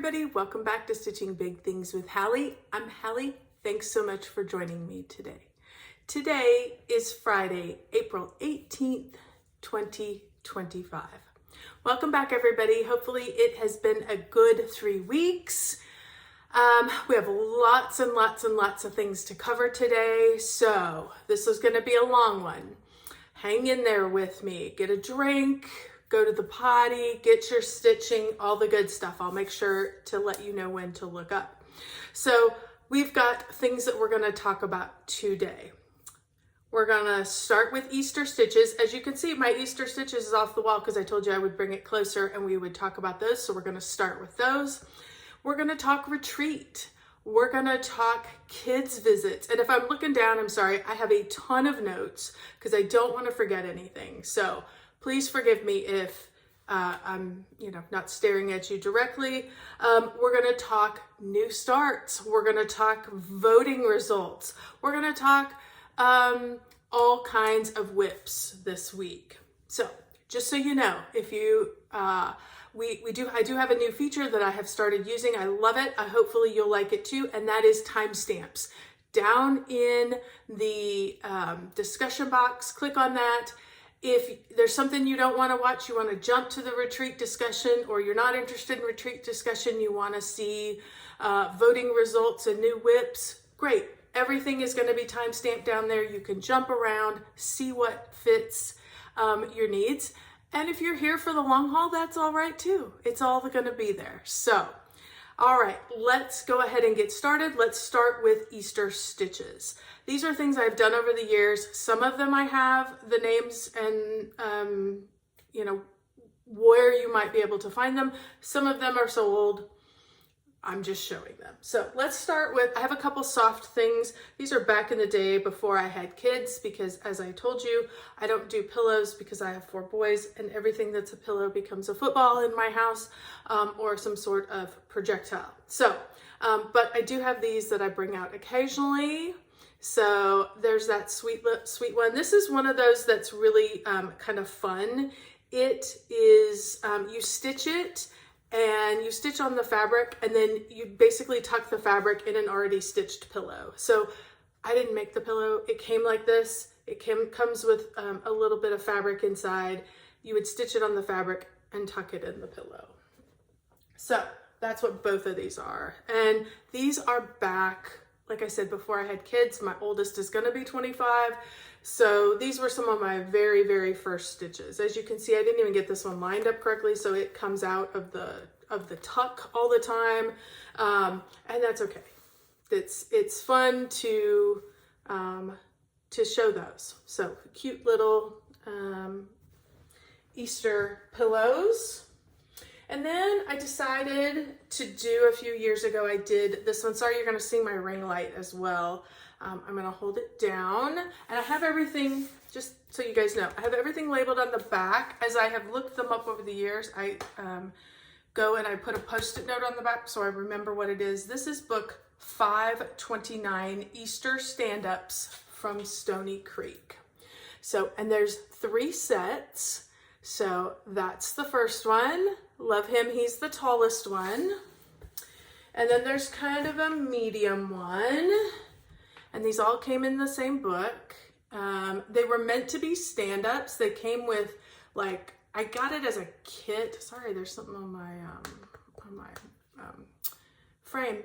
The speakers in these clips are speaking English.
everybody, welcome back to Stitching Big Things with Hallie. I'm Hallie. Thanks so much for joining me today. Today is Friday, April 18th, 2025. Welcome back everybody. Hopefully it has been a good 3 weeks. We have lots and lots of things to cover today, so this is going to be a long one. Hang in there with me. Get a drink, go to the potty, get your stitching, all the good stuff. I'll make sure to let you know when to look up. So we've got things that we're going to talk about today. We're going to start with Easter stitches. As you can see, my Easter stitches is off the wall because I told you I would bring it closer and we would talk about those. So we're going to start with those. We're going to talk retreat. We're going to talk kids visits. And if I'm looking down, I'm sorry, I have a ton of notes because I don't want to forget anything. So please forgive me if I'm, not staring at you directly. We're going to talk new starts. We're going to talk voting results. We're going to talk all kinds of whips this week. So just so you know, if you, I do have a new feature that I have started using. I love it. Hopefully you'll like it too. And that is timestamps. Down in the discussion box, click on that. If there's something you don't want to watch, you want to jump to the retreat discussion, or you're not interested in retreat discussion, you want to see voting results and new whips, great. Everything is going to be timestamped down there. You can jump around, see what fits your needs. And if you're here for the long haul, that's all right too. It's all going to be there. So, all right, let's go ahead and get started. Let's start with Easter stitches. These are things I've done over the years. Some of them I have the names and, where you might be able to find them. Some of them are so old, I'm just showing them. So let's start with, I have a couple soft things. These are back in the day before I had kids, because as I told you, I don't do pillows because I have 4 boys and everything that's a pillow becomes a football in my house or some sort of projectile. So, but I do have these that I bring out occasionally. So there's that sweet one. This is one of those that's really kind of fun. It is, you stitch it and you stitch on the fabric and then you basically tuck the fabric in an already stitched pillow. So I didn't make the pillow. It came like this. It comes with a little bit of fabric inside. You would stitch it on the fabric and tuck it in the pillow. So that's what both of these are. And these are back, like I said, before I had kids. My oldest is going to be 25. So these were some of my very first stitches. As you can see, I didn't even get this one lined up correctly, so it comes out of the tuck all the time, and that's okay. It's fun to show those. So cute little Easter pillows. And then I decided to do, a few years ago, I did this one. Sorry, you're going to see my ring light as well. I'm going to hold it down, and I have everything, just so you guys know, I have everything labeled on the back. As I have looked them up over the years, I go and I put a post-it note on the back so I remember what it is. This is book 529, Easter Stand-Ups from Stony Creek. So, and there's 3 sets. So that's the first one. Love him, he's the tallest one. And then there's kind of a medium one. And these all came in the same book. They were meant to be stand-ups. They came with, like, I got it as a kit. Sorry, there's something on my frame.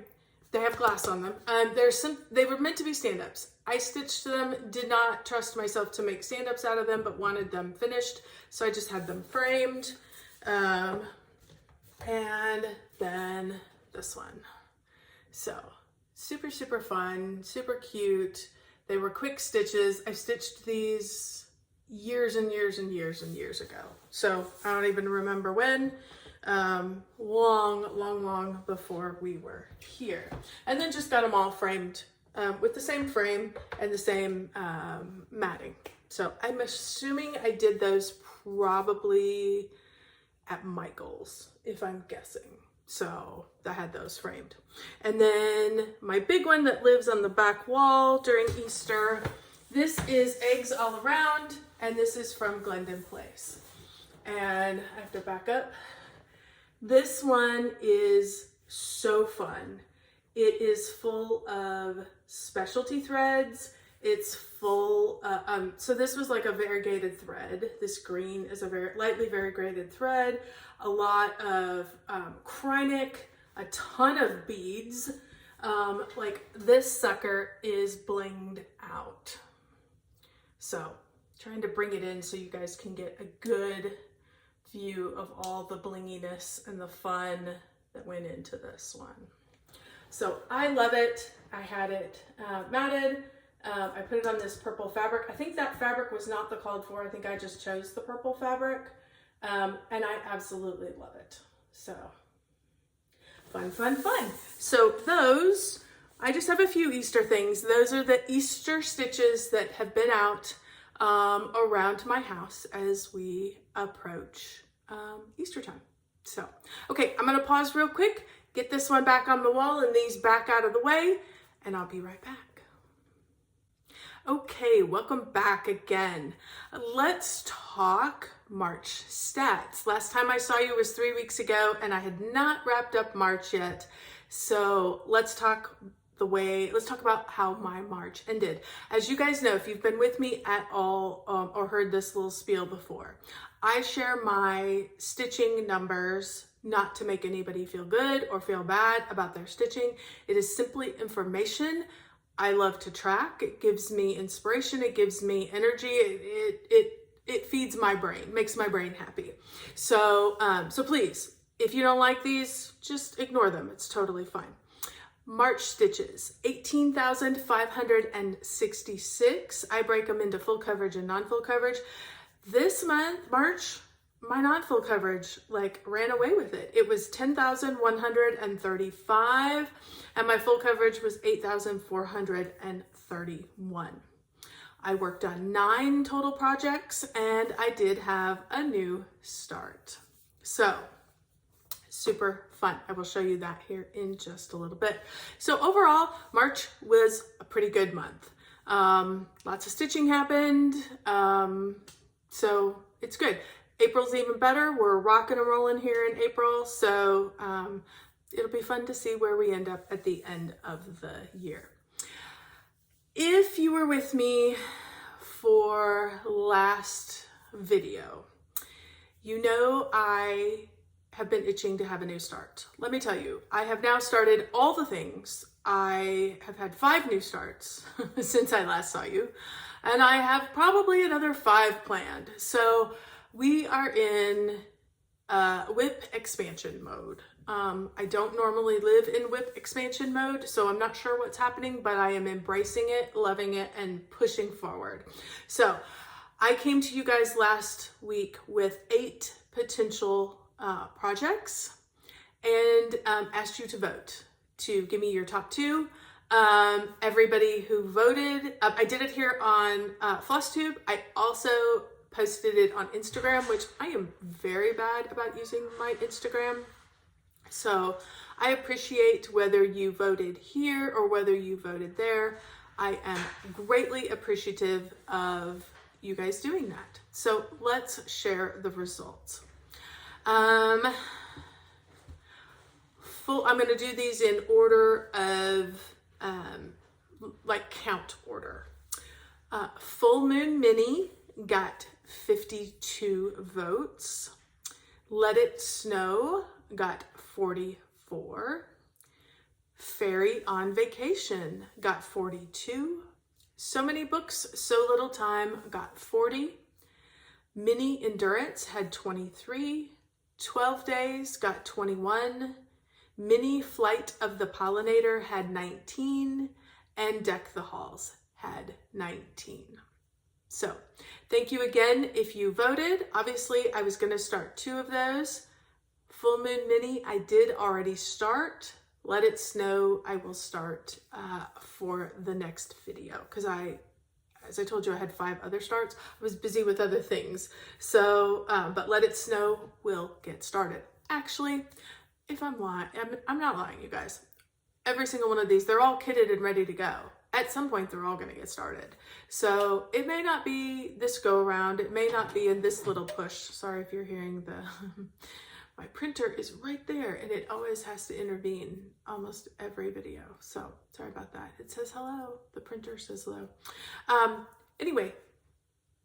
They have glass on them. They were meant to be stand-ups. I stitched them, did not trust myself to make stand-ups out of them, but wanted them finished. So I just had them framed. And then this one. So super fun, super cute. They were quick stitches. I stitched these years ago. So I don't even remember when. Long before we were here. And then just got them all framed with the same frame and the same matting. So I'm assuming I did those probably at Michael's, if I'm guessing. So I had those framed. And then my big one that lives on the back wall during Easter, this is Eggs All Around, and this is from Glendon Place. And I have to back up. This one is so fun. It is full of specialty threads. It's full, so this was like a variegated thread. This green is a very lightly variegated thread, a lot of Krynic, a ton of beads. Like this sucker is blinged out. So trying to bring it in so you guys can get a good view of all the blinginess and the fun that went into this one. So I love it. I had it matted. I put it on this purple fabric. I think that fabric was not the called for. I think I just chose the purple fabric. And I absolutely love it. So fun, fun, fun. So those, I just have a few Easter things. Those are the Easter stitches that have been out around my house as we approach Easter time. So, okay, I'm gonna pause real quick, get this one back on the wall and these back out of the way, and I'll be right back. Okay, welcome back again. Let's talk March stats. Last time I saw you was 3 weeks ago and I had not wrapped up March yet. So let's talk about how my March ended. As you guys know, if you've been with me at all or heard this little spiel before, I share my stitching numbers not to make anybody feel good or feel bad about their stitching. It is simply information. I love to track. It gives me inspiration. It gives me energy. It feeds my brain, makes my brain happy. So, so please, if you don't like these, just ignore them. It's totally fine. March stitches, 18,566. I break them into full coverage and non-full coverage. This month, March, my non-full coverage like ran away with it. It was 10,135 and my full coverage was 8,431. I worked on 9 total projects and I did have a new start. So super fun. I will show you that here in just a little bit. So overall, March was a pretty good month. Lots of stitching happened. So it's good. April's even better. We're rocking and rolling here in April. So it'll be fun to see where we end up at the end of the year. If you were with me for last video, you know I have been itching to have a new start. Let me tell you, I have now started all the things. I have had 5 new starts since I last saw you, and I have probably another 5 planned. So we are in WIP expansion mode. I don't normally live in WIP expansion mode, so I'm not sure what's happening, but I am embracing it, loving it, and pushing forward. So I came to you guys last week with 8 potential projects and asked you to vote, to give me your top 2. Everybody who voted, I did it here on Flosstube. I also posted it on Instagram, which I am very bad about using my Instagram. So I appreciate whether you voted here or whether you voted there. I am greatly appreciative of you guys doing that. So let's share the results. I'm going to do these in order of like count order. Full Moon Mini got 52 votes. Let It Snow got 44. Fairy on Vacation got 42. So Many Books, So Little Time got 40. Mini Endurance had 23. 12 Days got 21. Mini Flight of the Pollinator had 19. And Deck the Halls had 19. So thank you again if you voted. Obviously, I was going to start 2 of those. Full Moon Mini, I did already start. Let It Snow, I will start for the next video because as I told you, I had 5 other starts. I was busy with other things. So, but Let It Snow will get started. Actually, if I'm lying, I'm not lying, you guys. Every single one of these, they're all kitted and ready to go. At some point, they're all going to get started. So it may not be this go around. It may not be in this little push. Sorry if you're hearing the my printer is right there and it always has to intervene almost every video. So sorry about that. It says hello. The printer says hello. Anyway,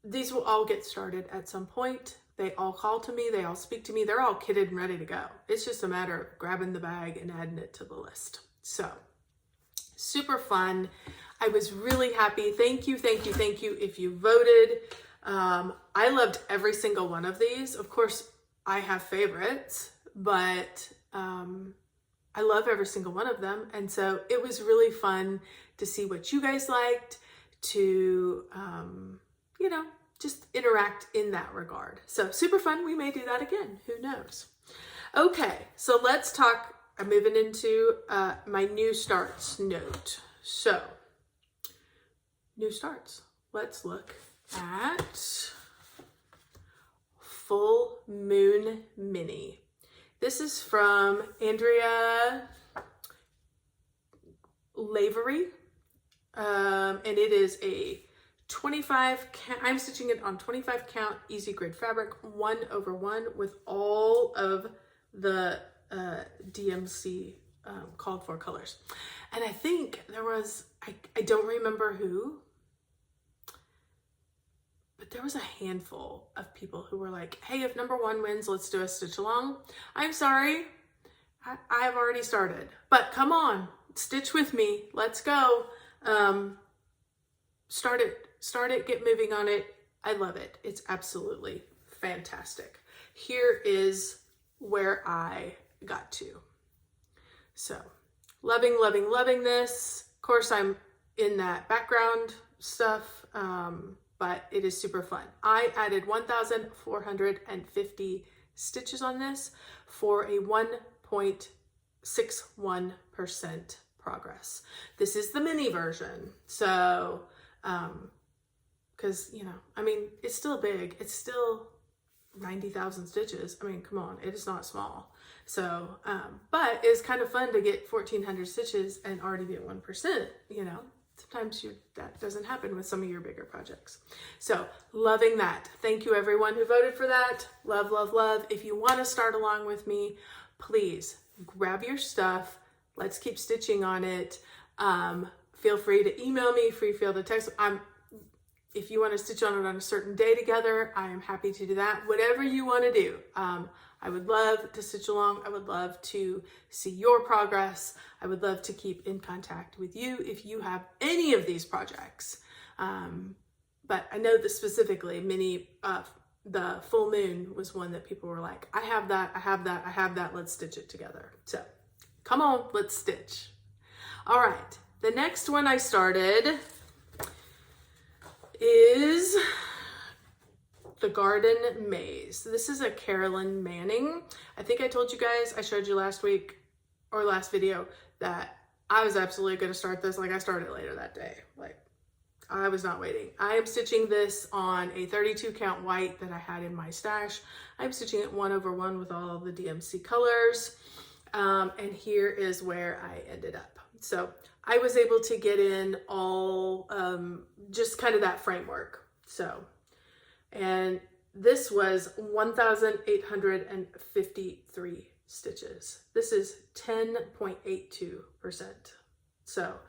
these will all get started at some point. They all call to me. They all speak to me. They're all kitted and ready to go. It's just a matter of grabbing the bag and adding it to the list. So super fun. I was really happy. Thank you, thank you, thank you if you voted. I loved every single one of these. Of course, I have favorites, but I love every single one of them. And so it was really fun to see what you guys liked, to, you know, just interact in that regard. So super fun. We may do that again. Who knows? Okay, so let's talk. I'm moving into my new starts note. So new starts. Let's look at Full Moon Mini. This is from Andrea Lavery, and it is a 25 count. I'm stitching it on 25 count easy grid fabric, 1/1 with all of the DMC called for colors. And I think there was, I don't remember who, but there was a handful of people who were like, hey, if number 1 wins, let's do a stitch along. I'm sorry, I've already started, but come on, stitch with me. Let's go. Start it, get moving on it. I love it. It's absolutely fantastic. Here is where I got to. So loving, loving, loving this. Of course, I'm in that background stuff, but it is super fun. I added 1,450 stitches on this for a 1.61% progress. This is the mini version. So, because, you know, I mean, it's still big. It's still 90,000 stitches. I mean, come on, it is not small. So, but it's kind of fun to get 1,400 stitches and already be at 1%, you know. Sometimes that doesn't happen with some of your bigger projects. So loving that. Thank you everyone who voted for that. Love, love, love. If you want to start along with me, please grab your stuff. Let's keep stitching on it. Feel free to email me, feel to text. If you want to stitch on it on a certain day together, I am happy to do that. Whatever you want to do. I would love to stitch along. I would love to see your progress. I would love to keep in contact with you if you have any of these projects. But I know that specifically the full moon was one that people were like, I have that, I have that, I have that, let's stitch it together. So come on, let's stitch. All right, the next one I started is The Garden Maze. This is a Carolyn Manning. I think I told you guys, I showed you last week or last video that I was absolutely going to start this. Like I started later that day. Like I was not waiting. I am stitching this on a 32 count white that I had in my stash. I'm stitching it 1/1 with all of the DMC colors. And here is where I ended up. So I was able to get in all, just kind of that framework. So, and this was 1,853 stitches. This is 10.82%. So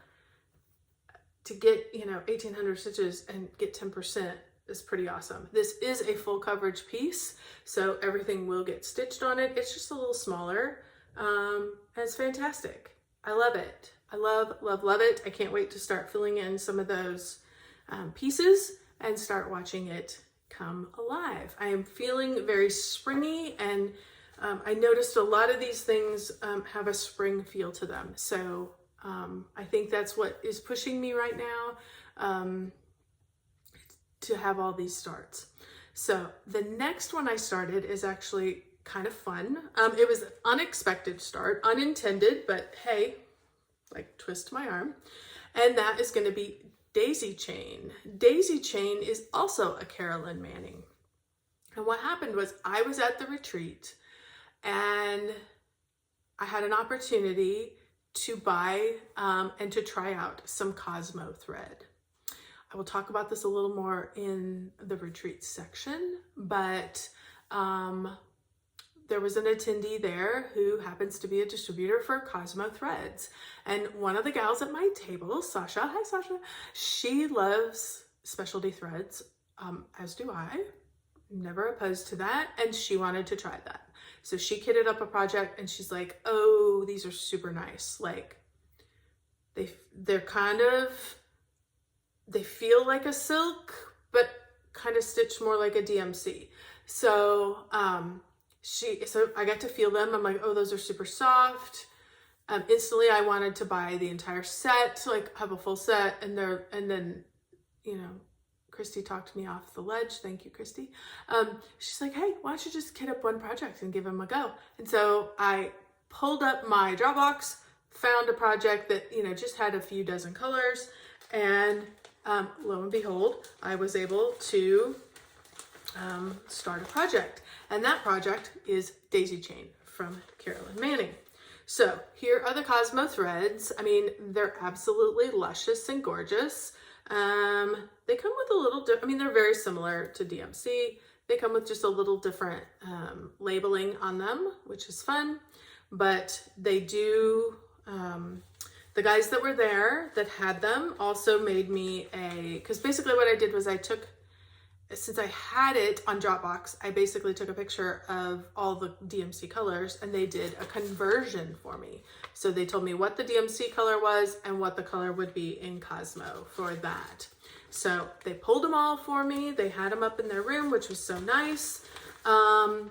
to get, 1,800 stitches and get 10% is pretty awesome. This is a full coverage piece, so everything will get stitched on it. It's just a little smaller, and it's fantastic. I love it. I love, love, love it. I can't wait to start filling in some of those pieces and start watching it come alive. I am feeling very springy, and I noticed a lot of these things have a spring feel to them. So I think that's what is pushing me right now to have all these starts. So the next one I started is actually kind of fun. It was an unexpected start, unintended, but hey, like twist my arm. And that is going to be Daisy Chain. Daisy Chain is also a Carolyn Manning. And what happened was I was at the retreat and I had an opportunity to buy and to try out some Cosmo thread. I will talk about this a little more in the retreat section, but there was an attendee there who happens to be a distributor for Cosmo Threads. And one of the gals at my table, Sasha, hi Sasha, she loves specialty threads, as do I. Never opposed to that. And she wanted to try that. So she kitted up a project and she's like, oh, these are super nice. Like they're kind of, they feel like a silk, but kind of stitched more like a DMC. So, so I got to feel them. I'm like, oh, those are super soft. Instantly I wanted to buy the entire set, like have a full set. And then, you know, Christy talked me off the ledge. Thank you, Christy. She's like, hey, why don't you just kit up one project and give them a go? And so I pulled up my Dropbox, found a project that, you know, just had a few dozen colors. And lo and behold, I was able to start a project. And that project is Daisy Chain from Carolyn Manning. So here are the Cosmo threads. I mean, they're absolutely luscious and gorgeous. They come with a little I mean, they're very similar to DMC. They come with just a little different labeling on them, which is fun. But they do, the guys that were there that had them also made me because basically what I did was I took, since I had it on Dropbox, I basically took a picture of all the DMC colors and they did a conversion for me. So they told me what the DMC color was and what the color would be in Cosmo for that. So they pulled them all for me. They had them up in their room, which was so nice. And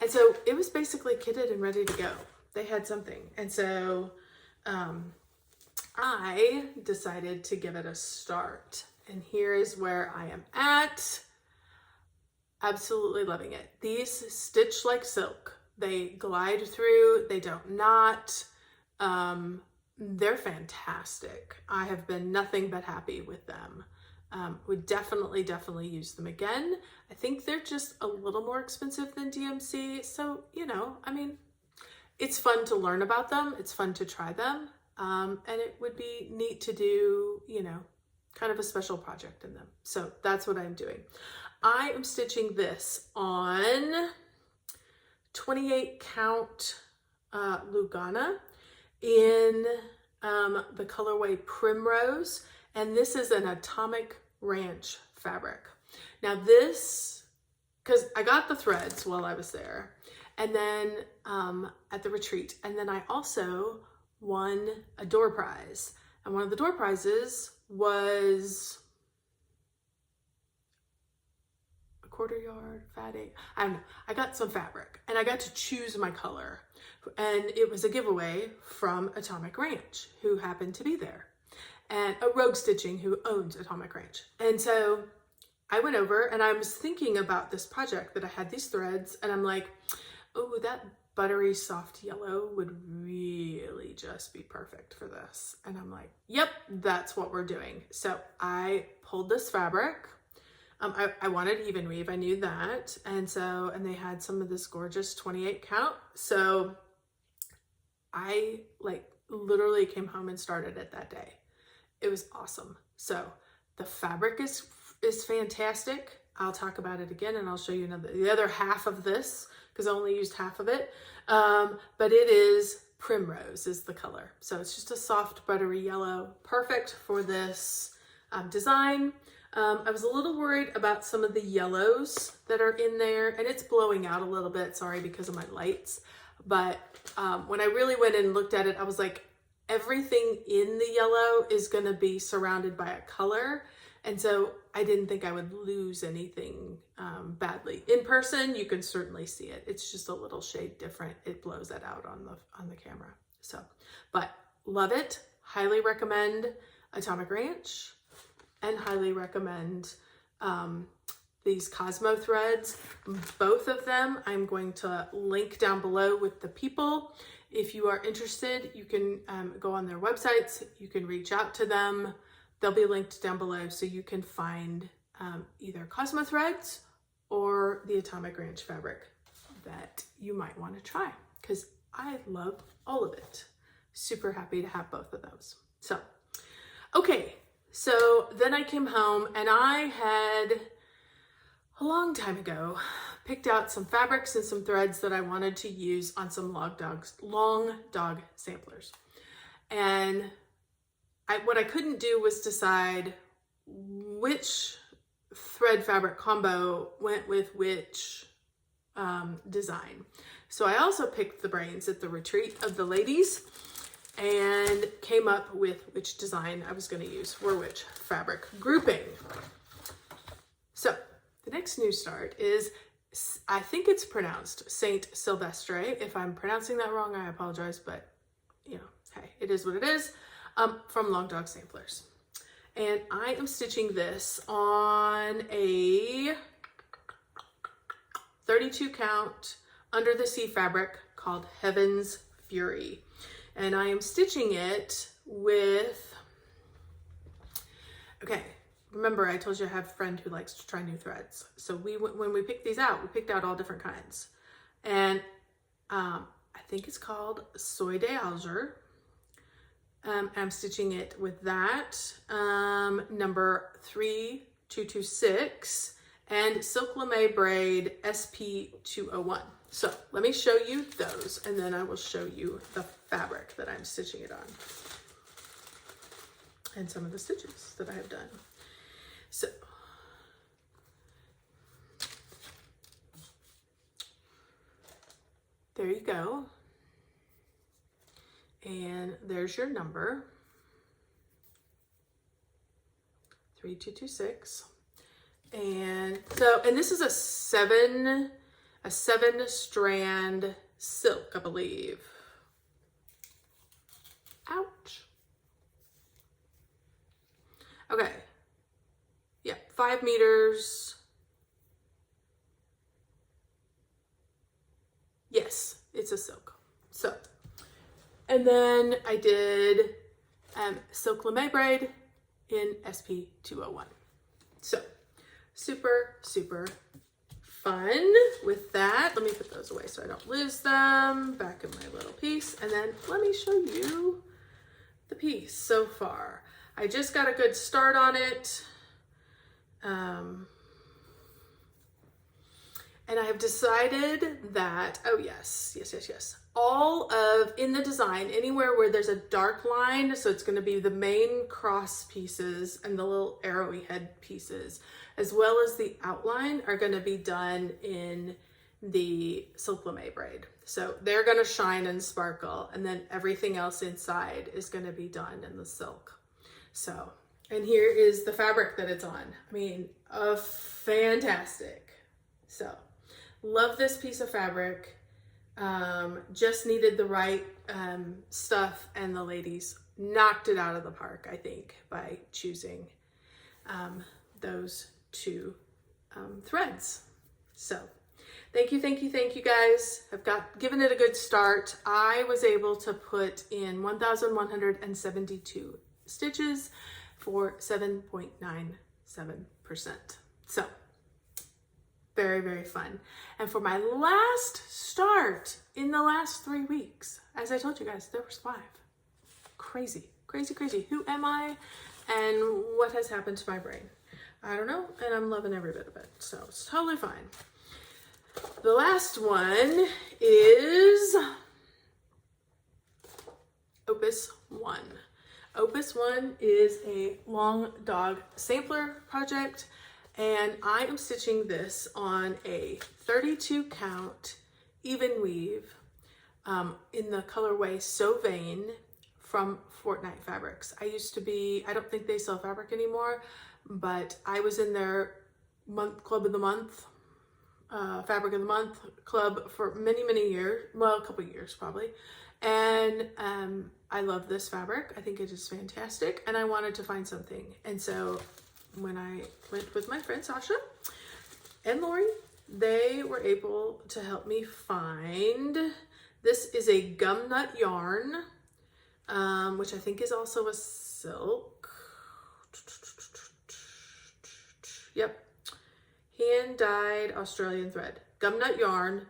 so it was basically kitted and ready to go. They had something. And so I decided to give it a start. And here is where I am at. Absolutely loving it. These stitch like silk. They glide through, they don't knot. They're fantastic. I have been nothing but happy with them. Would definitely use them again. I think they're just a little more expensive than DMC. So, you know, I mean, it's fun to learn about them. It's fun to try them. And it would be neat to do, you know, kind of a special project in them. So that's what I'm doing. I am stitching this on 28 count Lugana in the colorway Primrose, and this is an Atomic Ranch fabric. Now this, because I got the threads while I was there, and then at the retreat, and then I also won a door prize, and one of the door prizes was quarter yard, fat egg. I don't know. I got some fabric and I got to choose my color. And it was a giveaway from Atomic Ranch, who happened to be there. And a Rogue Stitching, who owns Atomic Ranch. And so I went over and I was thinking about this project that I had these threads. And I'm like, oh, that buttery soft yellow would really just be perfect for this. And I'm like, yep, that's what we're doing. So I pulled this fabric. I wanted even weave, I knew that. And they had some of this gorgeous 28 count. So I like literally came home and started it that day. It was awesome. So the fabric is fantastic. I'll talk about it again and I'll show you the other half of this because I only used half of it. But it is Primrose is the color. So it's just a soft buttery yellow, perfect for this design. I was a little worried about some of the yellows that are in there, and it's blowing out a little bit, sorry, because of my lights. But when I really went and looked at it, I was like, everything in the yellow is gonna be surrounded by a color. And so I didn't think I would lose anything badly. In person, you can certainly see it. It's just a little shade different. It blows that out on the camera. So, but love it, highly recommend Atomic Ranch. And highly recommend these Cosmo threads. Both of them I'm going to link down below with the people. If you are interested, you can go on their websites. You can reach out to them. They'll be linked down below so you can find either Cosmo threads or the Atomic Ranch fabric that you might want to try, because I love all of it. Super happy to have both of those. So, okay. So then I came home and I had a long time ago picked out some fabrics and some threads that I wanted to use on some long dog samplers. And what I couldn't do was decide which thread fabric combo went with which design. So I also picked the brains at the retreat of the ladies and came up with which design I was going to use for which fabric grouping. So the next new start is, I think it's pronounced Saint Silvestre. If I'm pronouncing that wrong, I apologize, but you know, hey, it is what it is, from Long Dog Samplers. And I am stitching this on a 32 count under the sea fabric called Heaven's Fury. And I am stitching it with, okay, remember I told you I have a friend who likes to try new threads. So when we picked these out, we picked out all different kinds. And I think it's called Soy de Alger. I'm stitching it with that, number 3226 and Silk Lame braid SP201. So let me show you those, and then I will show you the fabric that I'm stitching it on and some of the stitches that I have done. So there you go. And there's your number, 3226. And so, and this is a seven strand silk, I believe. Ouch. Okay. Yeah, 5 meters. Yes, it's a silk. So, and then I did Silk Lame braid in SP201. So super, super fun with that. Let me put those away so I don't lose them. Back in my little piece. And then let me show you the piece so far. I just got a good start on it. And I have decided that, oh yes. All of, in the design, anywhere where there's a dark line, so it's going to be the main cross pieces and the little arrowy head pieces, as well as the outline, are going to be done in the Silk Lame braid. So they're going to shine and sparkle, and then everything else inside is going to be done in the silk. So, and here is the fabric that it's on. I mean, fantastic. So, love this piece of fabric. Just needed the right stuff, and the ladies knocked it out of the park, I think, by choosing those two threads. So thank you guys. I've given it a good start. I was able to put in 1,172 stitches for 7.97%. So very, very fun. And for my last start in the last 3 weeks, as I told you guys, there was 5. Crazy. Who am I and what has happened to my brain? I don't know, and I'm loving every bit of it, so it's totally fine. The last one is Opus 1. Opus 1 is a Long Dog Sampler project, and I am stitching this on a 32 count even weave in the colorway So Vain from Fortnite Fabrics. I don't think they sell fabric anymore, but I was in their Club of the Month, Fabric of the Month club for many years, well, a couple years probably. And I love this fabric. I think it is fantastic, and I wanted to find something. And so when I went with my friend Sasha and Lori, they were able to help me find, this is a gum nut yarn, which I think is also a silk. Yep. Hand-dyed Australian thread. Gum nut yarn,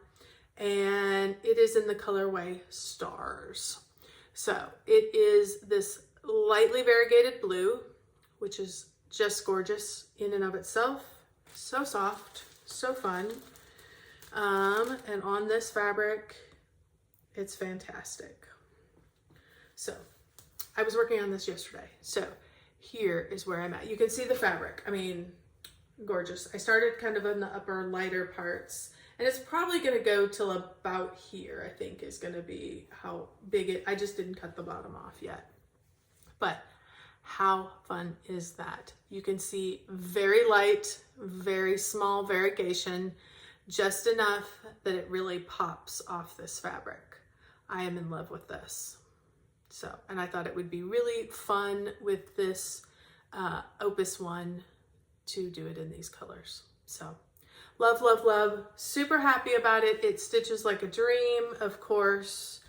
and it is in the colorway Stars. So it is this lightly variegated blue, which is just gorgeous in and of itself. So soft, so fun. And on this fabric, it's fantastic. So I was working on this yesterday. So here is where I'm at. You can see the fabric. I mean, gorgeous. I started kind of in the upper lighter parts, and it's probably going to go till about here, I think is going to be how big it, I just didn't cut the bottom off yet. But how fun is that? You can see very light, very small variegation, just enough that it really pops off this fabric. I am in love with this. So, and I thought it would be really fun with this Opus one to do it in these colors. So love, love, love. Super happy about it. It stitches like a dream, of course.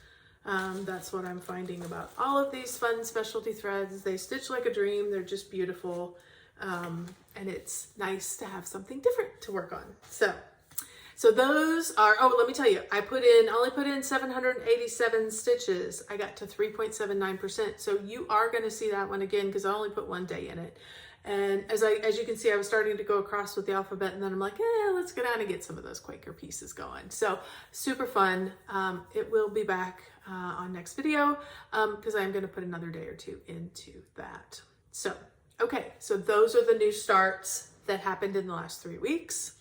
That's what I'm finding about all of these fun specialty threads. They stitch like a dream. They're just beautiful. And it's nice to have something different to work on. So those are, oh, let me tell you, I only put in 787 stitches. I got to 3.79%. So you are going to see that one again because I only put one day in it. And as you can see, I was starting to go across with the alphabet, and then I'm like, let's go down and get some of those Quaker pieces going. So super fun. It will be back on next video because I'm going to put another day or two into that. So, okay, so those are the new starts that happened in the last 3 weeks.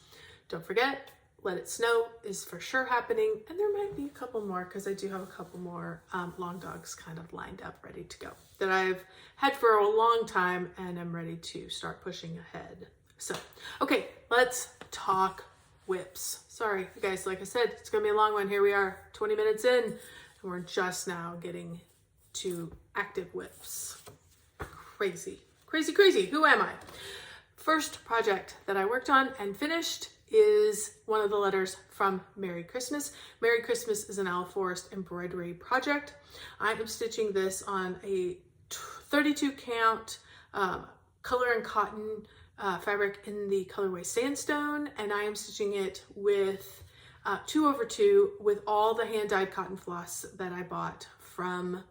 Don't forget, Let It Snow is for sure happening, and there might be a couple more because I do have a couple more long dogs kind of lined up, ready to go, that I've had for a long time, and I'm ready to start pushing ahead. So, okay, let's talk whips. Sorry, you guys, like I said, it's gonna be a long one. Here we are, 20 minutes in, and we're just now getting to active whips. Crazy, crazy, crazy. Who am I? First project that I worked on and finished is one of the letters from Merry Christmas. Merry Christmas is an Owl Forest embroidery project. I am stitching this on a 32 count color and cotton fabric in the colorway Sandstone, and I am stitching it with 2/2 with all the hand-dyed cotton floss that I bought from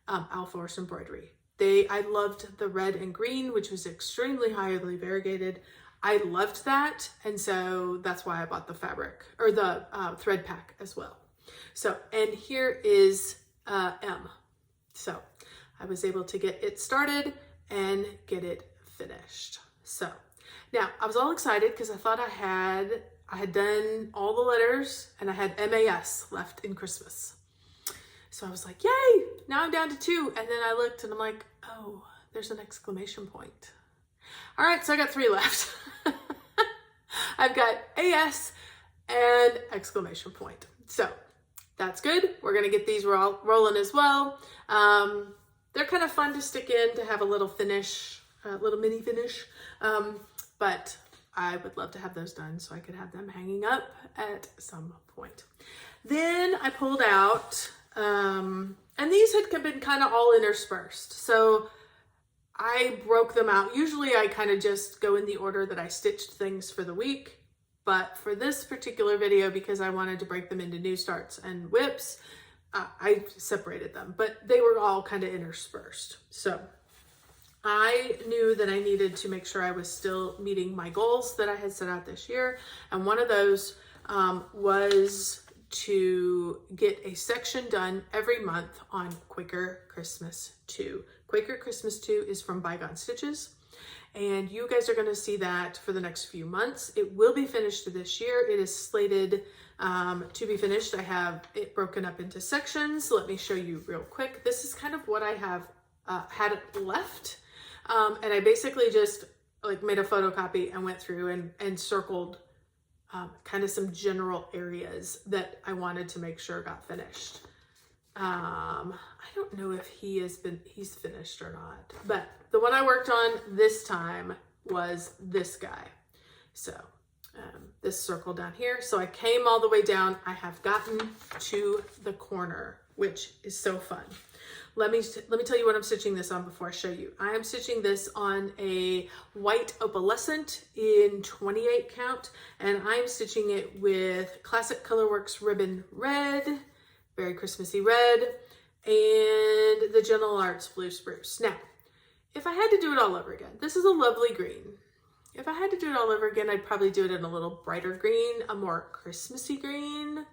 Owl Forest embroidery. I loved the red and green, which was extremely highly variegated. I loved that, and so that's why I bought the fabric, or the thread pack as well. So, and here is M. So I was able to get it started and get it finished. So now I was all excited because I thought I had done all the letters, and I had MAS left in Christmas. So I was like, yay, now I'm down to 2. And then I looked and I'm like, oh, there's an exclamation point. All right, so I got 3 left. I've got AS and exclamation point. So that's good. We're gonna get these rolling as well. They're kind of fun to stick in, to have a little finish, a little mini finish. But I would love to have those done so I could have them hanging up at some point. Then I pulled out, and these had been kind of all interspersed. So I broke them out. Usually I kind of just go in the order that I stitched things for the week. But for this particular video, because I wanted to break them into new starts and whips, I separated them, but they were all kind of interspersed. So I knew that I needed to make sure I was still meeting my goals that I had set out this year. And one of those was to get a section done every month on Quaker Christmas 2. Quaker Christmas 2 is from Bygone Stitches, and you guys are going to see that for the next few months. It will be finished this year. It is slated to be finished. I have it broken up into sections. Let me show you real quick. This is kind of what I have had left, and I basically just like made a photocopy and went through and circled kind of some general areas that I wanted to make sure got finished. I don't know if he's finished or not, but the one I worked on this time was this guy. So this circle down here. So I came all the way down. I have gotten to the corner, which is so fun. Let me tell you what I'm stitching this on before I show you. I am stitching this on a white opalescent in 28 count, and I'm stitching it with Classic Colorworks Ribbon Red, very Christmassy red, and the Gentle Arts Blue Spruce. Now, if I had to do it all over again, this is a lovely green. If I had to do it all over again, I'd probably do it in a little brighter green, a more Christmassy green.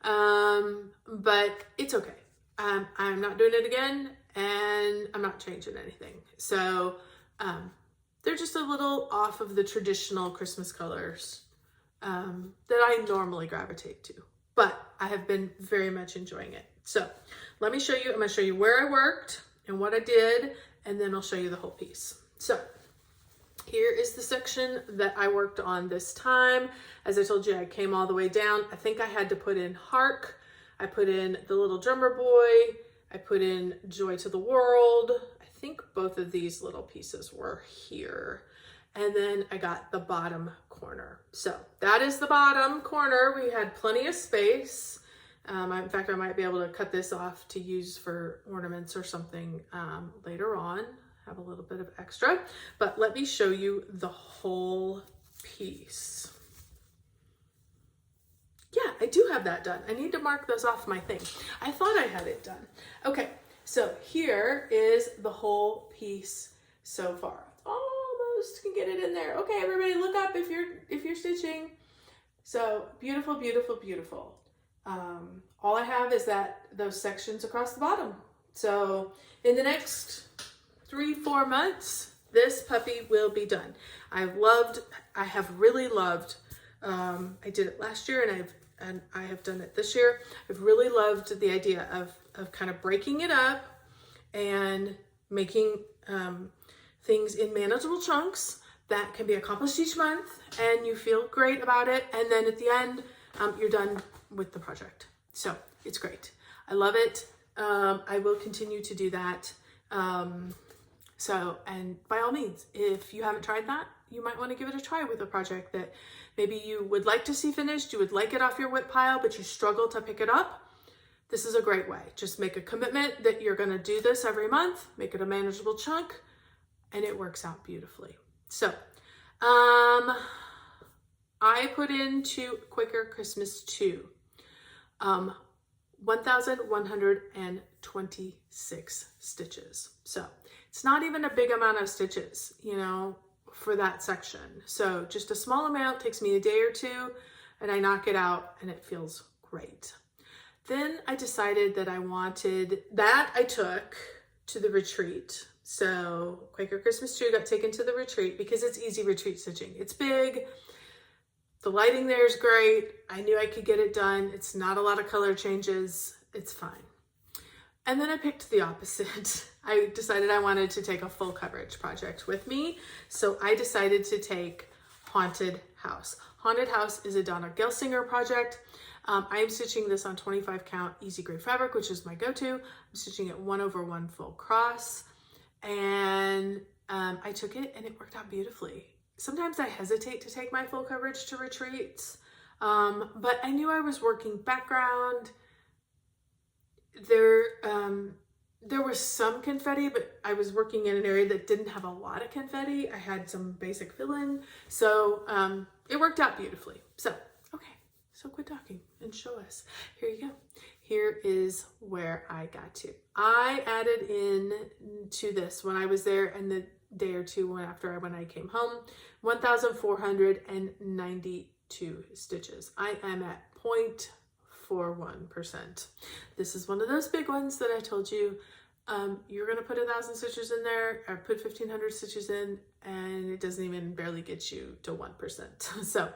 But it's okay. I'm not doing it again, and I'm not changing anything. So they're just a little off of the traditional Christmas colors that I normally gravitate to. But I have been very much enjoying it. So let me show you, I'm gonna show you where I worked and what I did, and then I'll show you the whole piece. So here is the section that I worked on this time. As I told you, I came all the way down. I think I had to put in Hark. I put in The Little Drummer Boy. I put in Joy to the World. I think both of these little pieces were here. And then I got the bottom corner. So that is the bottom corner. We had plenty of space. In fact, I might be able to cut this off to use for ornaments or something later on. Have a little bit of extra, but let me show you the whole piece. Yeah, I do have that done. I need to mark those off my thing. I thought I had it done. Okay, so here is the whole piece so far. Almost can get it in there. Okay, everybody look up if you're stitching. So beautiful, beautiful, beautiful. All I have is those sections across the bottom. So in the next 3-4 months, this puppy will be done. I have really loved, I did it last year and I have done it this year. I've really loved the idea of kind of breaking it up and making things in manageable chunks that can be accomplished each month, and you feel great about it. And then at the end, you're done with the project. So it's great. I love it. I will continue to do that. So, and by all means, if you haven't tried that, you might want to give it a try with a project that maybe you would like to see finished, you would like it off your WIP pile, but you struggle to pick it up. This is a great way. Just make a commitment that you're going to do this every month, make it a manageable chunk, and it works out beautifully. So, I put into Quaker Christmas 2, 1,126 stitches. So it's not even a big amount of stitches, for that section. So just a small amount, takes me a day or two, and I knock it out and it feels great. Then I decided that I took to the retreat. So Quaker Christmas 2 got taken to the retreat because it's easy retreat stitching. It's big. The lighting there is great. I knew I could get it done. It's not a lot of color changes. It's fine. And then I picked the opposite. I decided I wanted to take a full coverage project with me. So I decided to take Haunted House. Haunted House is a Donna Gelsinger project. I am stitching this on 25 count easy gray fabric, which is my go-to. I'm stitching it 1/1 full cross. And I took it and it worked out beautifully. Sometimes I hesitate to take my full coverage to retreats, but I knew I was working background. There was some confetti, but I was working in an area that didn't have a lot of confetti. I had some basic fill-in, so it worked out beautifully. So, okay, so quit talking and show us. Here you go. Here is where I got to. I added in to this when I was there and the day or two when I came home, 1,492 stitches. I am at 0.41%. This is one of those big ones that I told you, you're going to put 1,000 stitches in there or put 1,500 stitches in, and it doesn't even barely get you to 1%. So,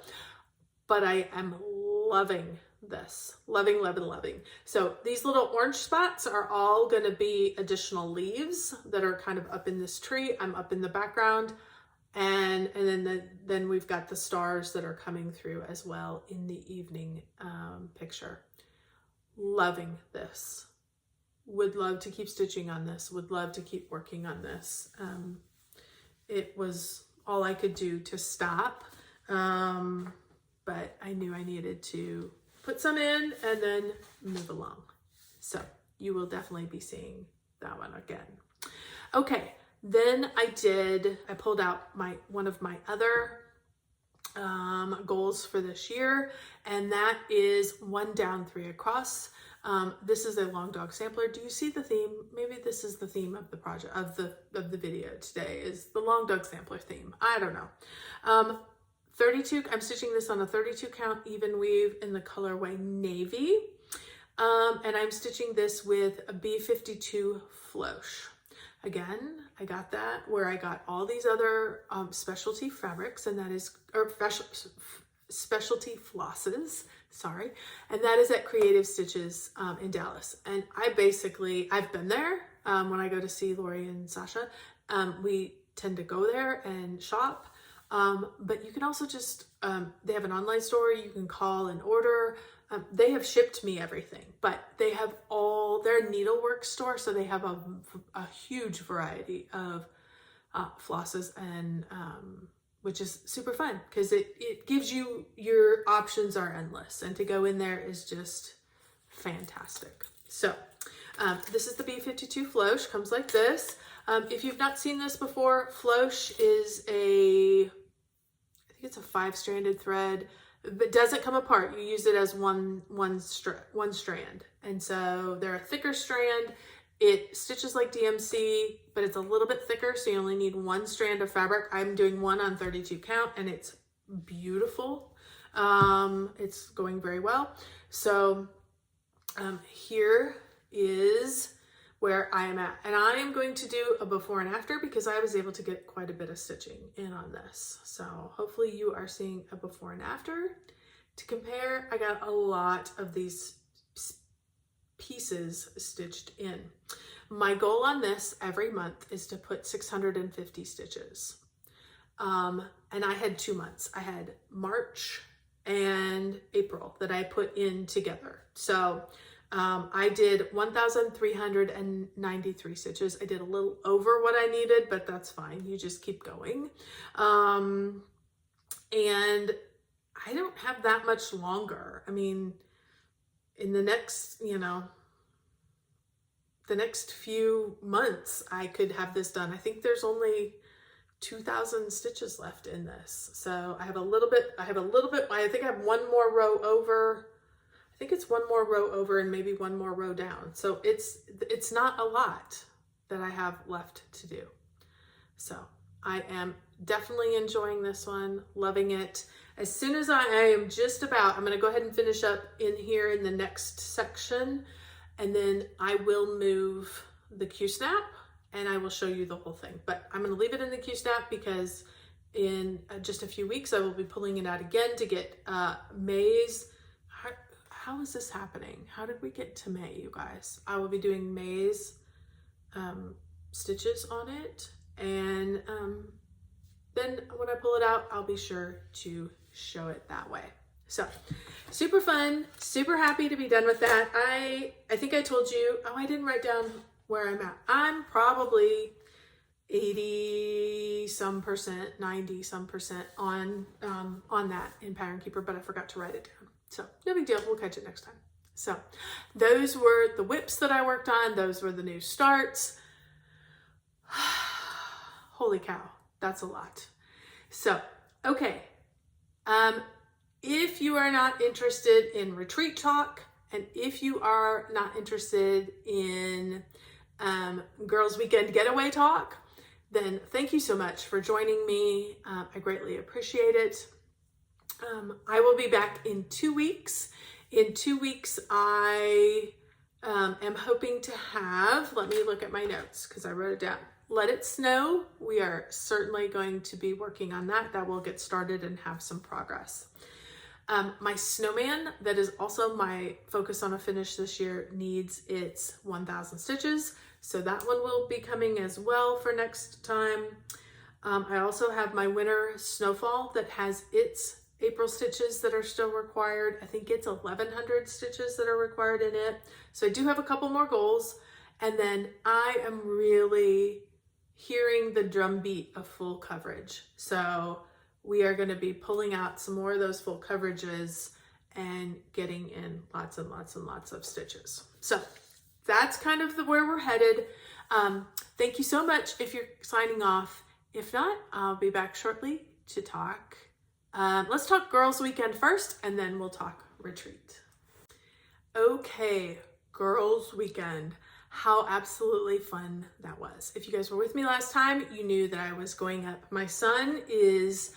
but I am loving this. Loving, loving, loving. So these little orange spots are all going to be additional leaves that are kind of up in this tree. I'm up in the background. And then we've got the stars that are coming through as well in the evening picture. Loving this. Would love to keep stitching on this. Would love to keep working on this. It was all I could do to stop. But I knew I needed to put some in and then move along. So you will definitely be seeing that one again. Okay. Then I pulled out one of my other goals for this year, and that is 1 down, 3 across. This is a long dog sampler. Do you see the theme? Maybe this is the theme of the project, of the video today, is the long dog sampler theme. I don't know. I'm stitching this on a 32 count even weave in the colorway Navy. And I'm stitching this with a B52 Flosh. Again, I got that where I got all these other specialty fabrics, and that is, or specialty flosses, sorry, and that is at Creative Stitches in Dallas. And I've been there when I go to see Lori and Sasha. We tend to go there and shop, but you can also just, they have an online store, you can call and order. They have shipped me everything, but they have their needlework store, so they have a huge variety of flosses, and which is super fun because it gives you, your options are endless, and to go in there is just fantastic. So this is the B52 Flosh, comes like this. If you've not seen this before, Flosh is I think it's a 5-stranded thread, but doesn't come apart. You use it as one strand. And so they're a thicker strand. It stitches like DMC, but it's a little bit thicker, so you only need one strand of fabric. I'm doing one on 32 count, and it's beautiful. It's going very well. So here is where I am at. And I am going to do a before and after because I was able to get quite a bit of stitching in on this. So hopefully you are seeing a before and after to compare. I got a lot of these pieces stitched in. My goal on this every month is to put 650 stitches. And I had 2 months. I had March and April that I put in together. So I did 1,393 stitches. I did a little over what I needed, but that's fine. You just keep going. And I don't have that much longer. I mean, in the next, the next few months, I could have this done. I think there's only 2,000 stitches left in this. So I have a little bit, I think I have one more row over. I think it's one more row over and maybe one more row down. So it's not a lot that I have left to do. So I am definitely enjoying this one, loving it. As soon as I'm going to go ahead and finish up in here in the next section, and then I will move the Q-snap and I will show you the whole thing. But I'm going to leave it in the Q-snap because in just a few weeks I will be pulling it out again to get May's. How is this happening? How did we get to May, you guys? I will be doing May's stitches on it. And then when I pull it out, I'll be sure to show it that way. So super fun, super happy to be done with that. I think I told you, I didn't write down where I'm at. I'm probably 80 some percent, 90 some percent on that in Pattern Keeper, but I forgot to write it down. So no big deal, we'll catch it next time. So those were the whips that I worked on. Those were the new starts. Holy cow, that's a lot. So, okay. If you are not interested in retreat talk, and if you are not interested in Girls Weekend Getaway talk, then thank you so much for joining me. I greatly appreciate it. I will be back in 2 weeks. In 2 weeks, I am hoping to have, let me look at my notes because I wrote it down. Let It Snow. We are certainly going to be working on that. That will get started and have some progress. My snowman, that is also my focus on a finish this year, needs its 1,000 stitches. So that one will be coming as well for next time. I also have my winter snowfall that has its April stitches that are still required. I think it's 1,100 stitches that are required in it. So I do have a couple more goals. And then I am really hearing the drumbeat of full coverage. So we are going to be pulling out some more of those full coverages and getting in lots and lots and lots of stitches. So that's kind of where we're headed. Thank you so much if you're signing off. If not, I'll be back shortly to talk. Let's talk Girls Weekend first, and then we'll talk retreat. Okay, Girls Weekend. How absolutely fun that was. If you guys were with me last time, you knew that I was going up. My son is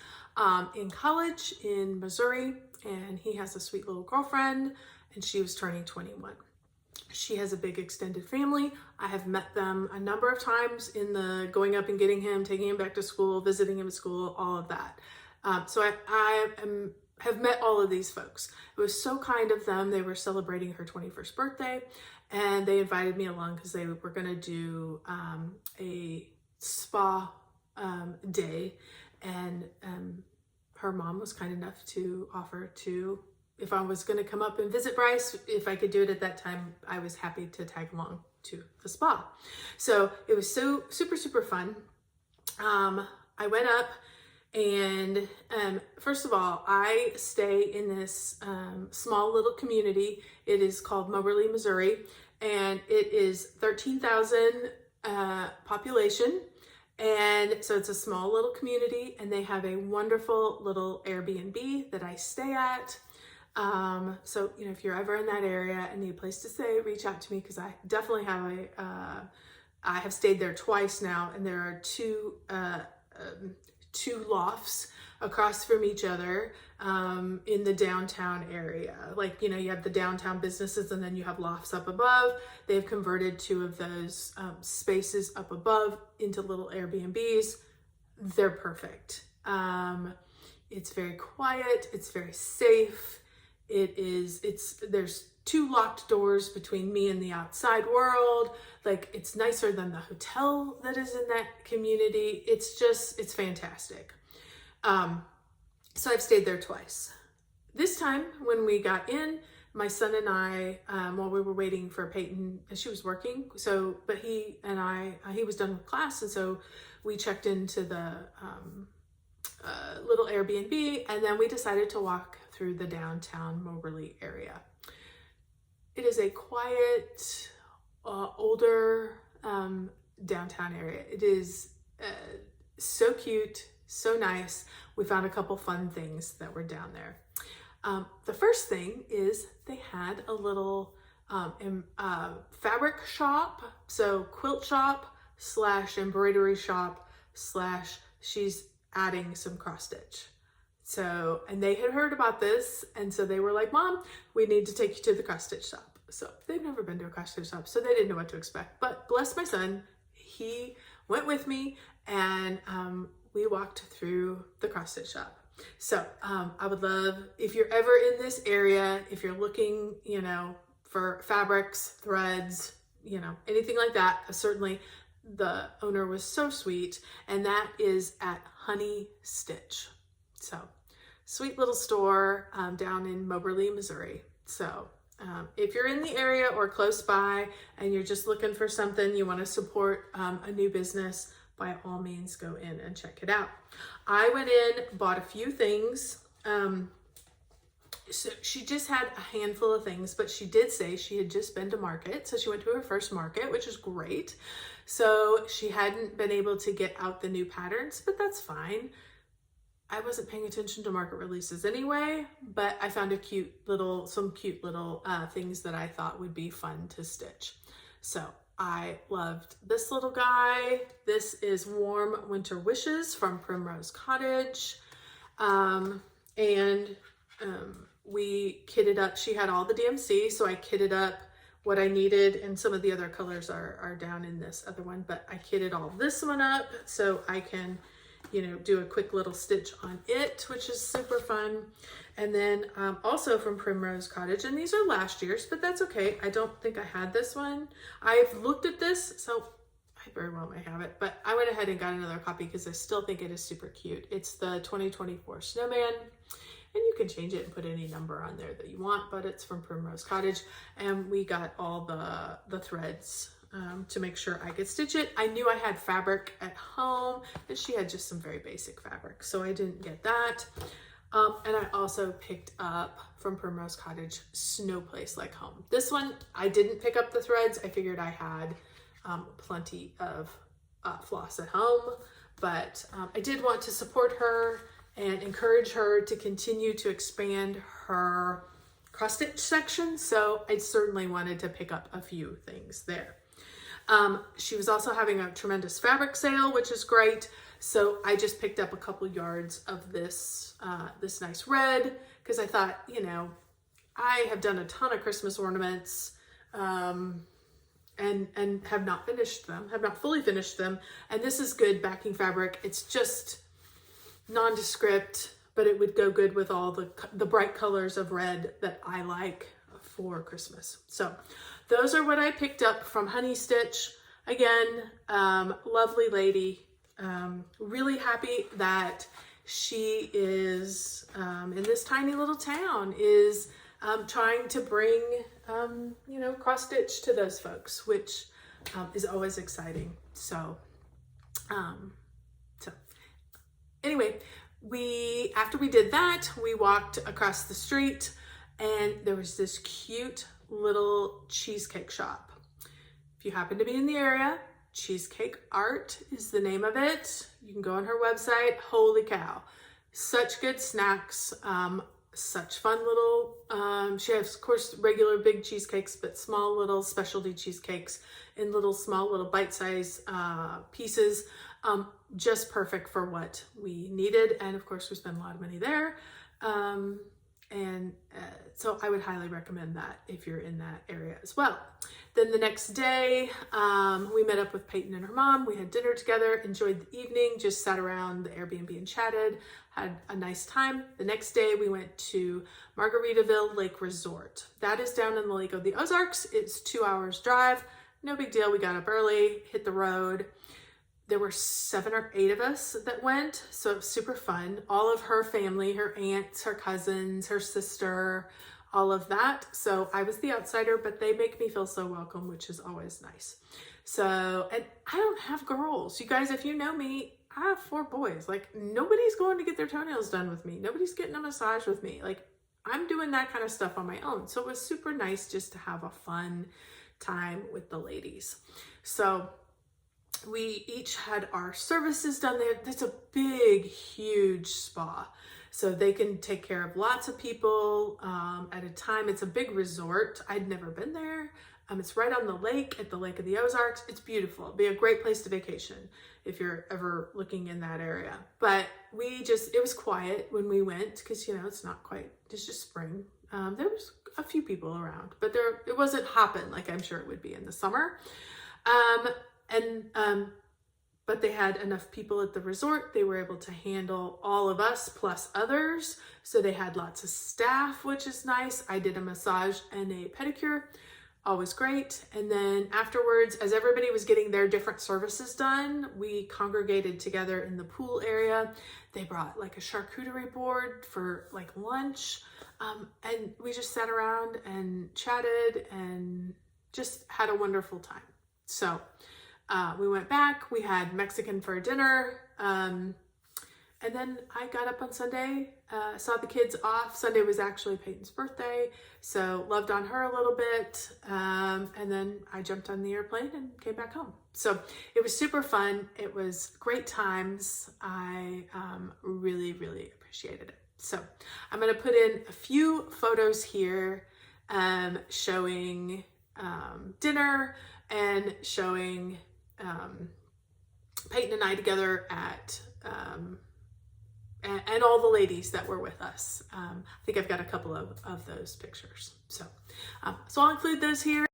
in college in Missouri, and he has a sweet little girlfriend, and she was turning 21. She has a big extended family. I have met them a number of times in the going up and getting him, taking him back to school, visiting him at school, all of that. So I have met all of these folks. It was so kind of them. They were celebrating her 21st birthday, and they invited me along because they were going to do a spa day, and her mom was kind enough to offer to, if I was going to come up and visit Bryce, if I could do it at that time, I was happy to tag along to the spa. So it was so super fun. I went up, and first of all, I stay in this small little community. It is called Moberly, Missouri, and it is 13,000 population. And so it's a small little community, and they have a wonderful little Airbnb that I stay at. So, you know, if you're ever in that area and need a place to stay, reach out to me, because I definitely have I have stayed there twice now, and there are two lofts across from each other in the downtown area. Like, you know, you have the downtown businesses, and then you have lofts up above. They've converted two of those spaces up above into little Airbnbs. They're perfect. It's very quiet. It's very safe. There's two locked doors between me and the outside world. Like, it's nicer than the hotel that is in that community. It's fantastic. So I've stayed there twice. This time when we got in, my son and I, while we were waiting for Peyton, she was working. But he was done with class. And so we checked into the, little Airbnb, and then we decided to walk through the downtown Moberly area. It is a quiet, older downtown area. It is so cute, so nice. We found a couple fun things that were down there. The first thing is they had a little fabric shop, so quilt shop / embroidery shop / she's adding some cross stitch. So, and they had heard about this, and so they were like, Mom, we need to take you to the cross stitch shop. So they've never been to a cross stitch shop, so they didn't know what to expect. But bless my son, he went with me, and we walked through the cross stitch shop. So I would love, if you're ever in this area, if you're looking, you know, for fabrics, threads, you know, anything like that, certainly the owner was so sweet, and that is at Honey Stitch. So sweet little store down in Moberly, Missouri. So if you're in the area or close by and you're just looking for something, you want to support a new business, by all means go in and check it out. I went in, bought a few things. So she just had a handful of things, but she did say she had just been to market. So she went to her first market, which is great. So she hadn't been able to get out the new patterns, but that's fine. I wasn't paying attention to market releases anyway, but I found some cute little things that I thought would be fun to stitch. So I loved this little guy. This is Warm Winter Wishes from Primrose Cottage. We kitted up, she had all the DMC, so I kitted up what I needed, and some of the other colors are down in this other one, but I kitted all this one up so I can, you know, do a quick little stitch on it, which is super fun. And then also from Primrose Cottage, and these are last year's, but that's okay. I don't think I had this one. I've looked at this, so I very well may have it, but I went ahead and got another copy because I still think it is super cute. It's the 2024 Snowman. And you can change it and put any number on there that you want, but it's from Primrose Cottage. And we got all the threads to make sure I could stitch it. I knew I had fabric at home, and she had just some very basic fabric, so I didn't get that. And I also picked up from Primrose Cottage Snow Place Like Home. This one, I didn't pick up the threads. I figured I had plenty of floss at home, but I did want to support her and encourage her to continue to expand her cross stitch section. So I certainly wanted to pick up a few things there. She was also having a tremendous fabric sale, which is great. So I just picked up a couple yards of this, this nice red, because I thought, you know, I have done a ton of Christmas ornaments, and have not finished them, have not fully finished them. And this is good backing fabric. It's just nondescript, but it would go good with all the bright colors of red that I like for Christmas. So those are what I picked up from Honey Stitch. Again, lovely lady. Really happy that she is in this tiny little town, is trying to bring, you know, cross stitch to those folks, which is always exciting. So, anyway, after we did that, we walked across the street and there was this cute little cheesecake shop. If you happen to be in the area, Cheesecake Art is the name of it. You can go on her website. Holy cow. Such good snacks. Such fun little, she has, of course, regular big cheesecakes, but small little specialty cheesecakes in small little bite-sized pieces. Just perfect for what we needed. And of course, we spent a lot of money there. So I would highly recommend that if you're in that area as well. Then the next day, we met up with Peyton and her mom. We had dinner together, enjoyed the evening, just sat around the Airbnb and chatted, had a nice time. The next day, we went to Margaritaville Lake Resort. That is down in the Lake of the Ozarks. It's 2 hours drive. No big deal. We got up early, hit the road. There were 7 or 8 of us that went, so it was super fun. All of her family, her aunts, her cousins, her sister, all of that. So I was the outsider, but they make me feel so welcome, which is always nice. So, and I don't have girls. You guys, if you know me, I have 4 boys. Like, nobody's going to get their toenails done with me. Nobody's getting a massage with me. Like, I'm doing that kind of stuff on my own. So it was super nice just to have a fun time with the ladies. So we each had our services done there. It's a big, huge spa. So they can take care of lots of people at a time. It's a big resort. I'd never been there. It's right on the lake, at the Lake of the Ozarks. It's beautiful. It'd be a great place to vacation if you're ever looking in that area. But it was quiet when we went because, you know, it's just spring. There was a few people around, but it wasn't hopping like I'm sure it would be in the summer. But they had enough people at the resort. They were able to handle all of us plus others. So they had lots of staff, which is nice. I did a massage and a pedicure, always great. And then afterwards, as everybody was getting their different services done, we congregated together in the pool area. They brought like a charcuterie board for like lunch. And we just sat around and chatted and just had a wonderful time. So we went back, we had Mexican for dinner, and then I got up on Sunday, saw the kids off. Sunday was actually Peyton's birthday, so loved on her a little bit, and then I jumped on the airplane and came back home. So it was super fun. It was great times. I really, really appreciated it. So I'm going to put in a few photos here showing dinner and showing Peyton and I together at and all the ladies that were with us. I think I've got a couple of those pictures. So I'll include those here.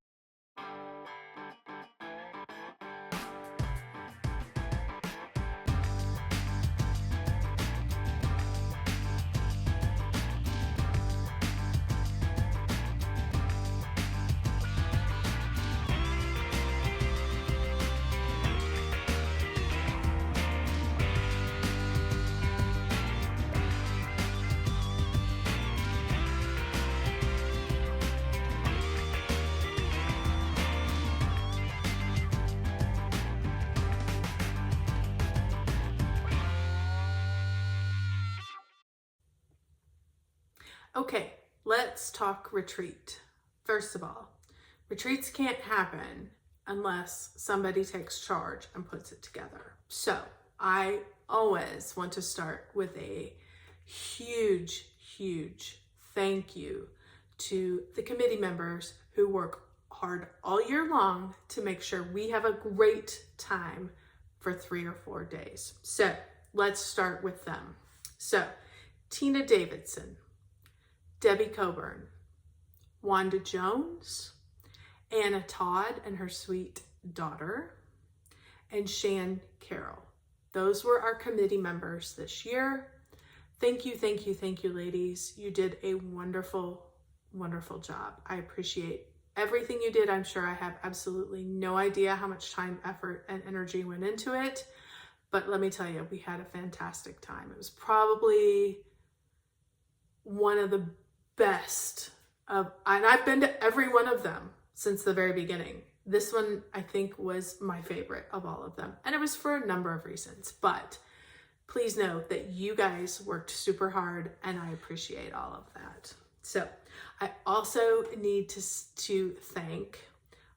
Okay, let's talk retreat. First of all, retreats can't happen unless somebody takes charge and puts it together. So I always want to start with a huge, huge thank you to the committee members who work hard all year long to make sure we have a great time for 3 or 4 days. So let's start with them. So Tina Davidson, Debbie Coburn, Wanda Jones, Anna Todd and her sweet daughter, and Shan Carroll. Those were our committee members this year. Thank you, thank you, thank you, ladies. You did a wonderful, wonderful job. I appreciate everything you did. I'm sure I have absolutely no idea how much time, effort, and energy went into it, but let me tell you, we had a fantastic time. It was probably one of the best and I've been to every one of them since the very beginning. This one, I think, was my favorite of all of them, and it was for a number of reasons, but please know that you guys worked super hard, and I appreciate all of that. So I also need to thank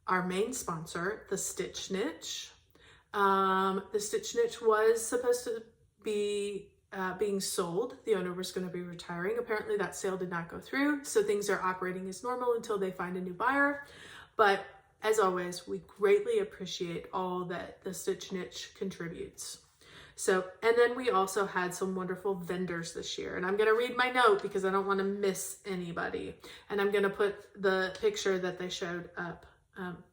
our main sponsor, the Stitch Niche. The Stitch Niche was supposed to be being sold. The owner was going to be retiring. Apparently that sale did not go through, so things are operating as normal until they find a new buyer. But as always, we greatly appreciate all that the Stitch Niche contributes. So, and then we also had some wonderful vendors this year, and I'm going to read my note because I don't want to miss anybody. And I'm going to put the picture that they showed up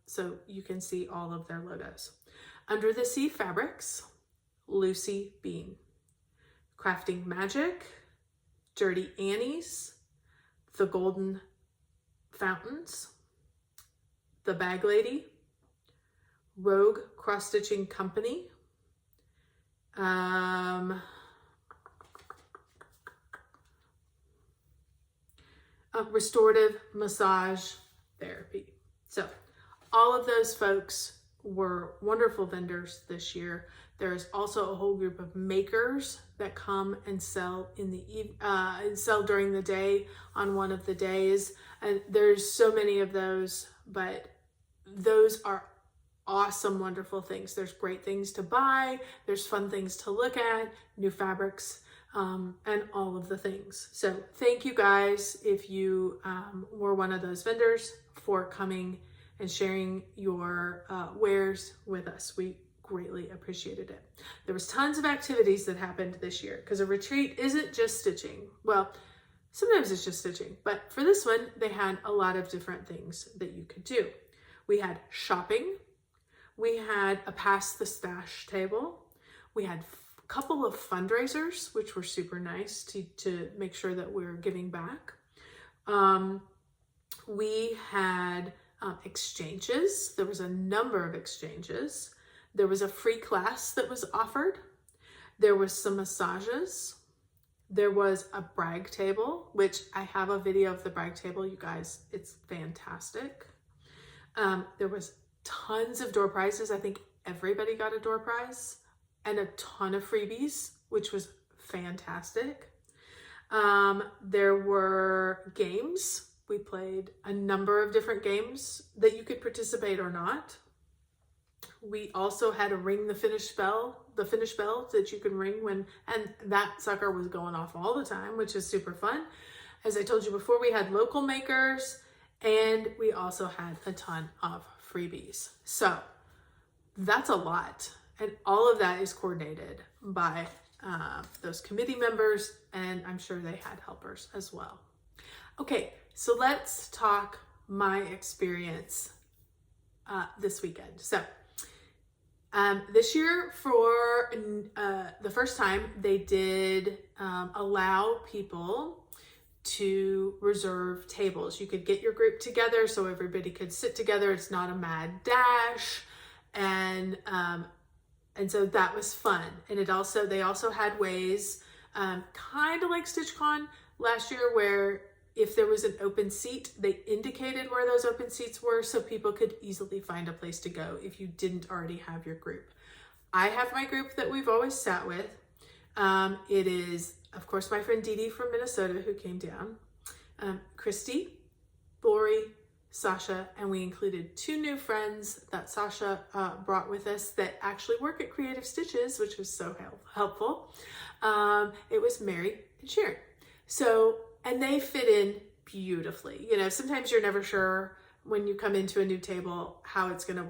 so you can see all of their logos. Under the Sea Fabrics, Lucy Bean. Crafting Magic, Dirty Annie's, The Golden Fountains, The Bag Lady, Rogue Cross Stitching Company, Restorative Massage Therapy. So all of those folks were wonderful vendors this year. There's also a whole group of makers that come and sell sell during the day on one of the days. And there's so many of those, but those are awesome, wonderful things. There's great things to buy. There's fun things to look at, new fabrics, and all of the things. So thank you guys if you were one of those vendors for coming and sharing your wares with us. We greatly appreciated it. There was tons of activities that happened this year because a retreat isn't just stitching. Well, sometimes it's just stitching, but for this one, they had a lot of different things that you could do. We had shopping. We had a pass the stash table. We had a couple of fundraisers, which were super nice to make sure that we're giving back. We had exchanges. There was a number of exchanges. There was a free class that was offered. There was some massages. There was a brag table, which I have a video of the brag table, you guys. It's fantastic. There was tons of door prizes. I think everybody got a door prize and a ton of freebies, which was fantastic. There were games. We played a number of different games that you could participate or not. We also had a ring the finish bell that you can ring and that sucker was going off all the time, which is super fun. As I told you before, we had local makers and we also had a ton of freebies. So that's a lot. And all of that is coordinated by those committee members, and I'm sure they had helpers as well. Okay, so let's talk my experience this weekend. So this year, for the first time, they did allow people to reserve tables. You could get your group together so everybody could sit together. It's not a mad dash, and so that was fun. And they also had ways, kind of like StitchCon last year, where if there was an open seat, they indicated where those open seats were so people could easily find a place to go if you didn't already have your group. I have my group that we've always sat with. It is, of course, my friend Dee Dee from Minnesota who came down, Christy, Lori, Sasha, and we included 2 new friends that Sasha brought with us that actually work at Creative Stitches, which was so helpful. It was Mary and Sharon. And they fit in beautifully. You know, sometimes you're never sure when you come into a new table how it's gonna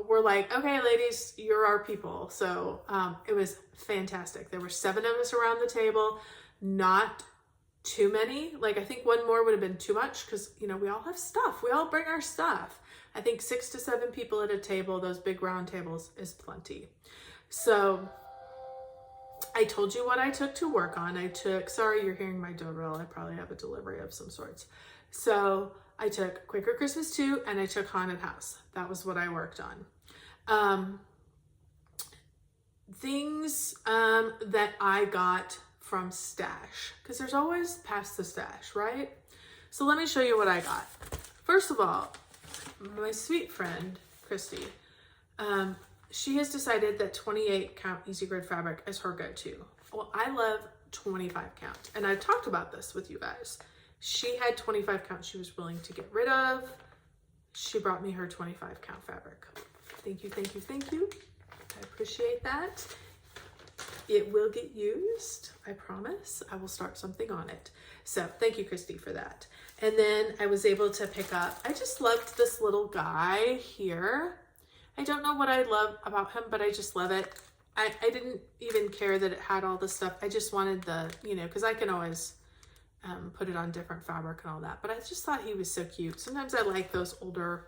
were like, okay, ladies, you're our people. So it was fantastic. There were 7 of us around the table, not too many. Like, I think one more would have been too much because, you know, we all have stuff. We all bring our stuff. I think 6 to 7 people at a table, those big round tables, is plenty. So I told you what I took to work on. I took, sorry, you're hearing my doorbell. I probably have a delivery of some sorts. So I took Quaker Christmas 2 and I took Haunted House. That was what I worked on. Things that I got from stash, because there's always past the stash, right? So let me show you what I got. First of all, my sweet friend, Christy, she has decided that 28 count easy grid fabric is her go-to. Well, I love 25 count, and I've talked about this with you guys. She had 25 count she was willing to get rid of. She brought me her 25 count fabric. Thank you, thank you, thank you. I appreciate that. It will get used, I promise. I will start something on it. So thank you, Christy, for that. And then I was able to pick up, I just loved this little guy here. I don't know what I love about him, but I just love it. I didn't even care that it had all the stuff. I just wanted the, you know, because I can always put it on different fabric and all that. But I just thought he was so cute. Sometimes I like those older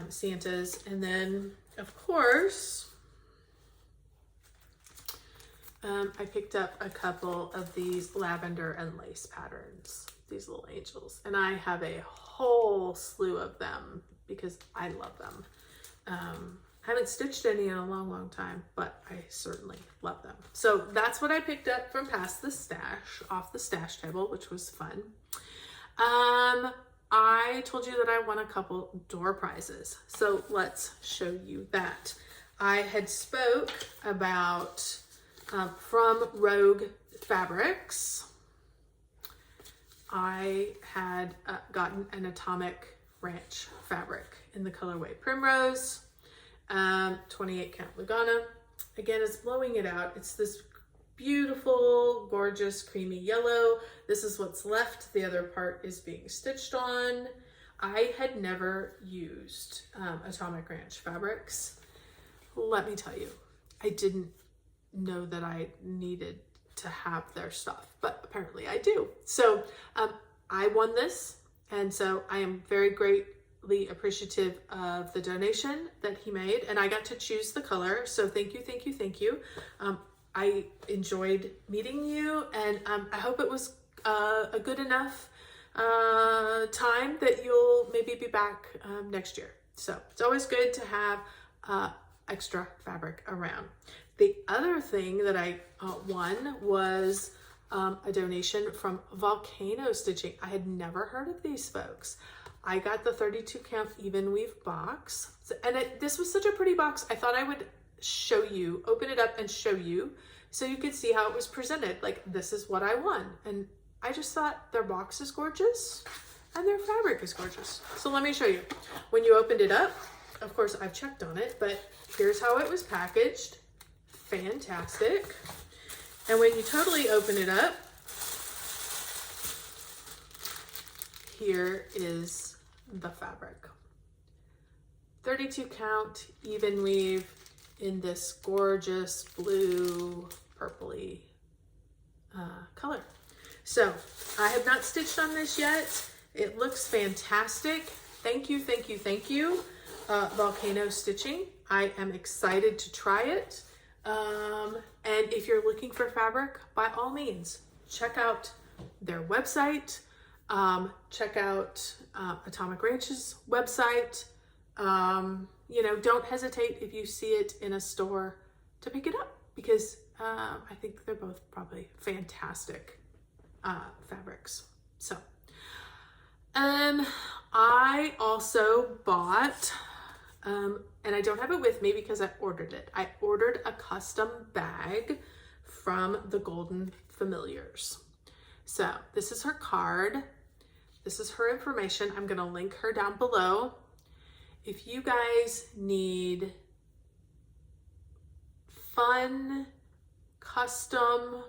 Santas. And then, of course, I picked up a couple of these lavender and lace patterns, these little angels. And I have a whole slew of them because I love them. I haven't stitched any in a long, long time, but I certainly love them. So that's what I picked up from past the stash, off the stash table, which was fun. I told you that I won a couple door prizes. So let's show you that. I had spoke about from Rogue Fabrics. I had gotten an Atomic Ranch fabric in the colorway Primrose, 28 count Lugana. Again, it's blowing it out. It's this beautiful, gorgeous, creamy yellow. This is what's left. The other part is being stitched on. I had never used Atomic Ranch fabrics. Let me tell you, I didn't know that I needed to have their stuff, but apparently I do. So I won this, and so I am very greatly appreciative of the donation that he made, and I got to choose the color. So thank you, thank you, thank you. I enjoyed meeting you, and I hope it was a good enough time that you'll maybe be back next year. So it's always good to have extra fabric around. The other thing that I won was a donation from Volcano Stitching. I had never heard of these folks. I got the 32 count even weave box, and this was such a pretty box. I thought I would show you, open it up and show you so you could see how it was presented. Like, this is what I won, and I just thought their box is gorgeous and their fabric is gorgeous. So let me show you. When you opened it up, of course I've checked on it, but here's how it was packaged. Fantastic. And when you totally open it up, here is the fabric. 32 count even weave in this gorgeous blue purpley color. So I have not stitched on this yet. It looks fantastic. Thank you, thank you, thank you, Volcano Stitching. I am excited to try it. And if you're looking for fabric, by all means, check out their website. Check out Atomic Ranch's website. You know, don't hesitate if you see it in a store to pick it up, because I think they're both probably fantastic fabrics. So, I also bought, and I don't have it with me because I ordered it. I ordered a custom bag from the Golden Familiars. So this is her card. This is her information. I'm gonna link her down below. If you guys need fun, custom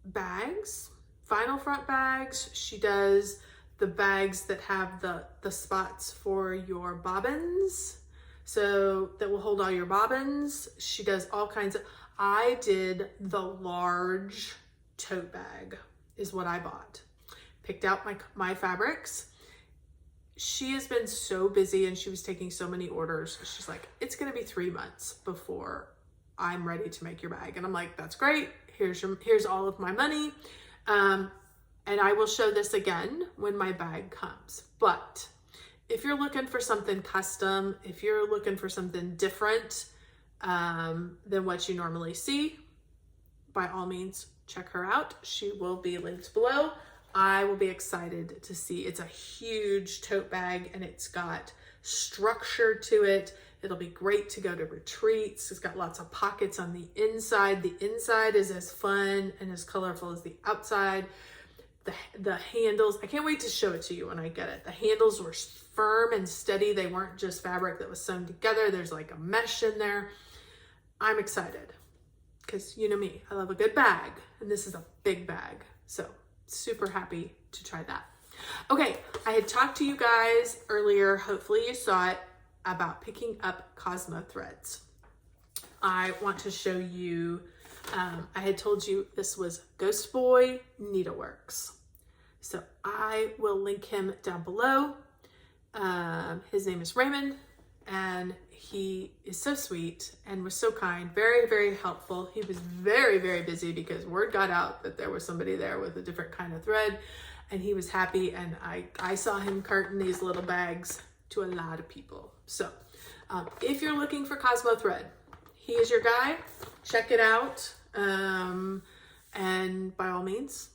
bags, vinyl front bags, she does the bags that have the spots for your bobbins, so that will hold all your bobbins. She does all kinds of, I did the large tote bag is what I bought. Picked out my fabrics. She has been so busy and she was taking so many orders. She's like, it's gonna be 3 months before I'm ready to make your bag. And I'm like, that's great. Here's all of my money. And I will show this again when my bag comes. But if you're looking for something custom, if you're looking for something different than what you normally see, by all means, check her out. She will be linked below. I will be excited to see. It's a huge tote bag and it's got structure to it. It'll be great to go to retreats. It's got lots of pockets on the inside. The inside is as fun and as colorful as the outside. The handles, I can't wait to show it to you when I get it. The handles were firm and steady. They weren't just fabric that was sewn together. There's like a mesh in there. I'm excited because you know me, I love a good bag and this is a big bag. So super happy to try that. Okay, I had talked to you guys earlier, hopefully you saw it, about picking up Cosmo threads. I want to show you, I had told you this was Ghost Boy Needleworks. So I will link him down below. His name is Raymond and he is so sweet and was so kind, very, very helpful. He was very, very busy because word got out that there was somebody there with a different kind of thread and he was happy. And I saw him carton these little bags to a lot of people. So if you're looking for Cosmo thread, he is your guy. Check it out. And by all means,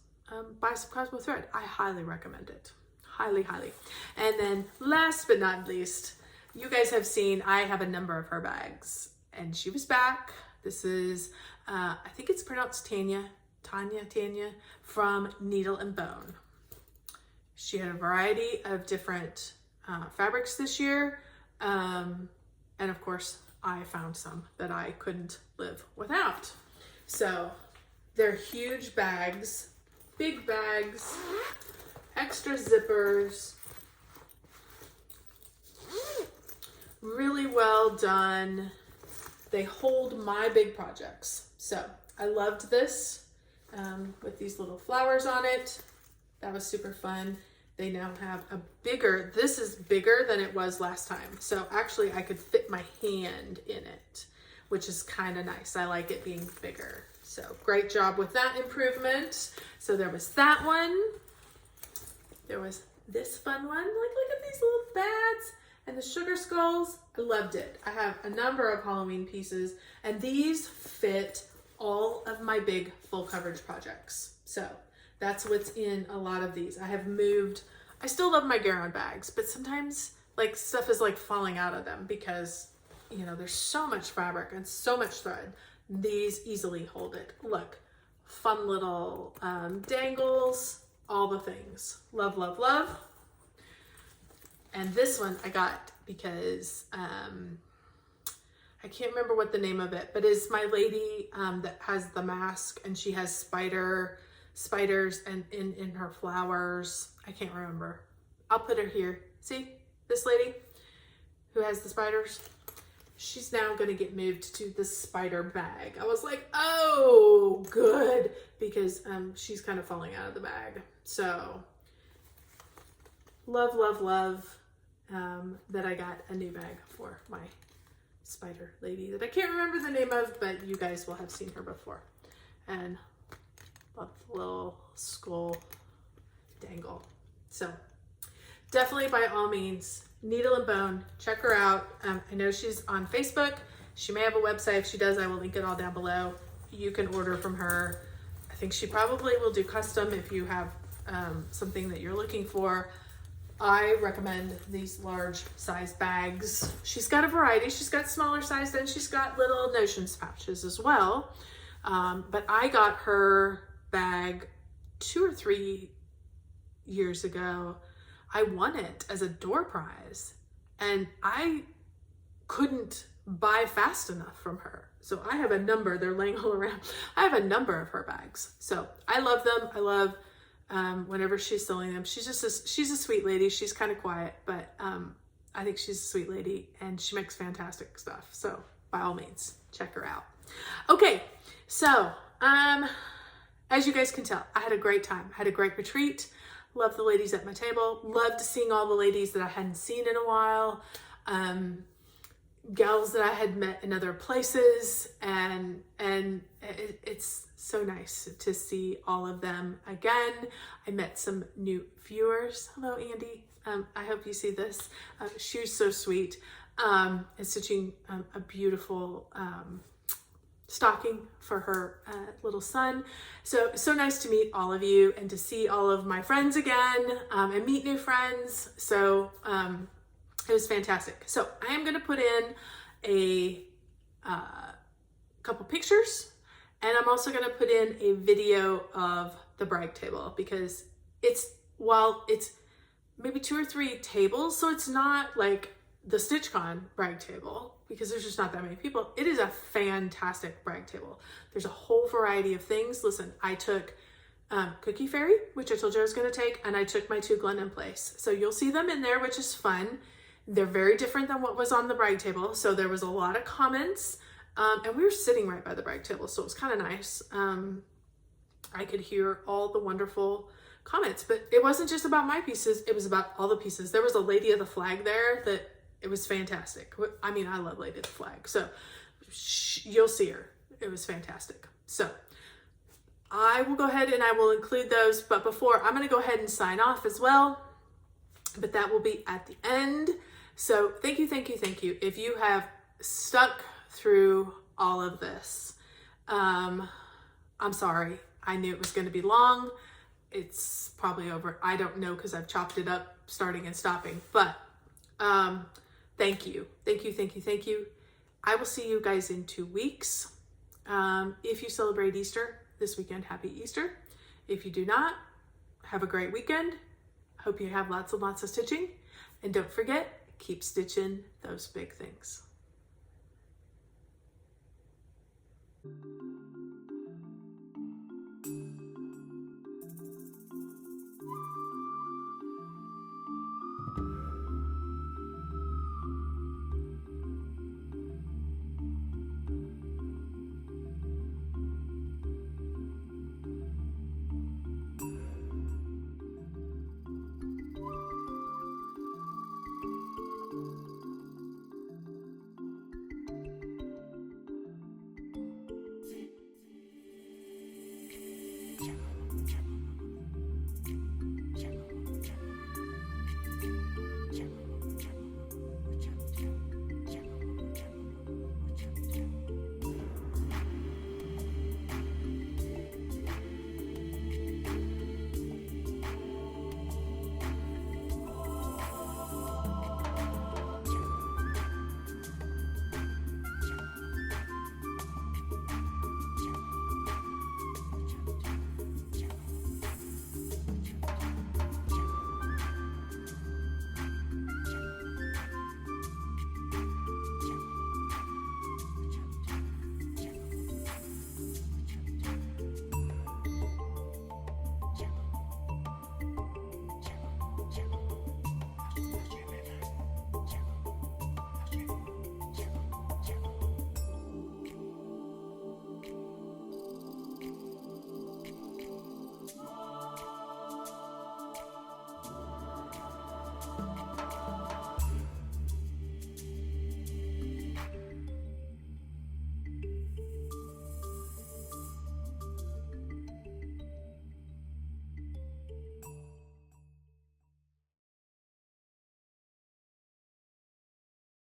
buy some Cosmo thread. I highly recommend it. Highly, highly. And then last but not least, you guys have seen, I have a number of her bags and she was back. This is, I think it's pronounced Tanya from Needle and Bone. She had a variety of different fabrics this year. And of course I found some that I couldn't live without. So they're huge bags, big bags, extra zippers, really well done. They hold my big projects. So I loved this with these little flowers on it. That was super fun. They now have a bigger, this is bigger than it was last time. So actually I could fit my hand in it, which is kind of nice. I like it being bigger. So great job with that improvement. So there was that one. There was this fun one. Like, look at these little bats and the sugar skulls. I loved it. I have a number of Halloween pieces and these fit all of my big full coverage projects. So that's what's in a lot of these. I have moved, I still love my Garon bags, but sometimes like stuff is like falling out of them because, you know, there's so much fabric and so much thread. These easily hold it. Look, fun little dangles, all the things. Love, love, love. And this one I got because I can't remember what the name of it, but it's my lady that has the mask and she has spiders and in her flowers. I can't remember. I'll put her here. See this lady who has the spiders? She's now going to get moved to the spider bag. I was like, oh, good, because she's kind of falling out of the bag. So love, love, love that I got a new bag for my spider lady that I can't remember the name of, but you guys will have seen her before. And love the little skull dangle. So definitely by all means, Needle and Bone, check her out. I know she's on Facebook. She may have a website. If she does, I will link it all down below. You can order from her. I think she probably will do custom if you have something that you're looking for. I recommend these large size bags. She's got a variety. She's got smaller size and she's got little notions pouches as well. But I got her bag 2 or 3 years ago. I won it as a door prize and I couldn't buy fast enough from her. So I have a number, they're laying all around. I have a number of her bags. So I love them. I love whenever she's sewing them. She's a sweet lady. She's kind of quiet, but I think she's a sweet lady, and she makes fantastic stuff. So by all means, check her out. Okay, so as you guys can tell, I had a great time. I had a great retreat. Loved the ladies at my table. Loved seeing all the ladies that I hadn't seen in a while. Gals that I had met in other places, and it's so nice to see all of them again. I met some new viewers. Hello, Andy. I hope you see this. She was so sweet. And stitching a beautiful stocking for her little son. So nice to meet all of you and to see all of my friends again, and meet new friends. So it was fantastic. So I am going to put in a couple pictures, and I'm also going to put in a video of the brag table, because while it's maybe 2 or 3 tables, so it's not like the StitchCon brag table, because there's just not that many people. It is a fantastic brag table. There's a whole variety of things. Listen, I took Cookie Fairy, which I told you I was going to take, and I took my 2 Glendon Place. So you'll see them in there, which is fun. They're very different than what was on the brag table. So there was a lot of comments, and we were sitting right by the brag table, so it was kind of nice. I could hear all the wonderful comments, but it wasn't just about my pieces. It was about all the pieces. There was a Lady of the Flag there that it was fantastic. I mean, I love Lady of the Flag, so you'll see her. It was fantastic. So I will go ahead and I will include those, but before, I'm going to go ahead and sign off as well, but that will be at the end. So thank you, thank you, thank you. If you have stuck through all of this, I'm sorry. I knew it was going to be long. It's probably over. I don't know, because I've chopped it up starting and stopping, but thank you. Thank you, thank you, thank you. I will see you guys in 2 weeks. If you celebrate Easter this weekend, happy Easter. If you do not, have a great weekend. Hope you have lots and lots of stitching. And don't forget, keep stitching those big things.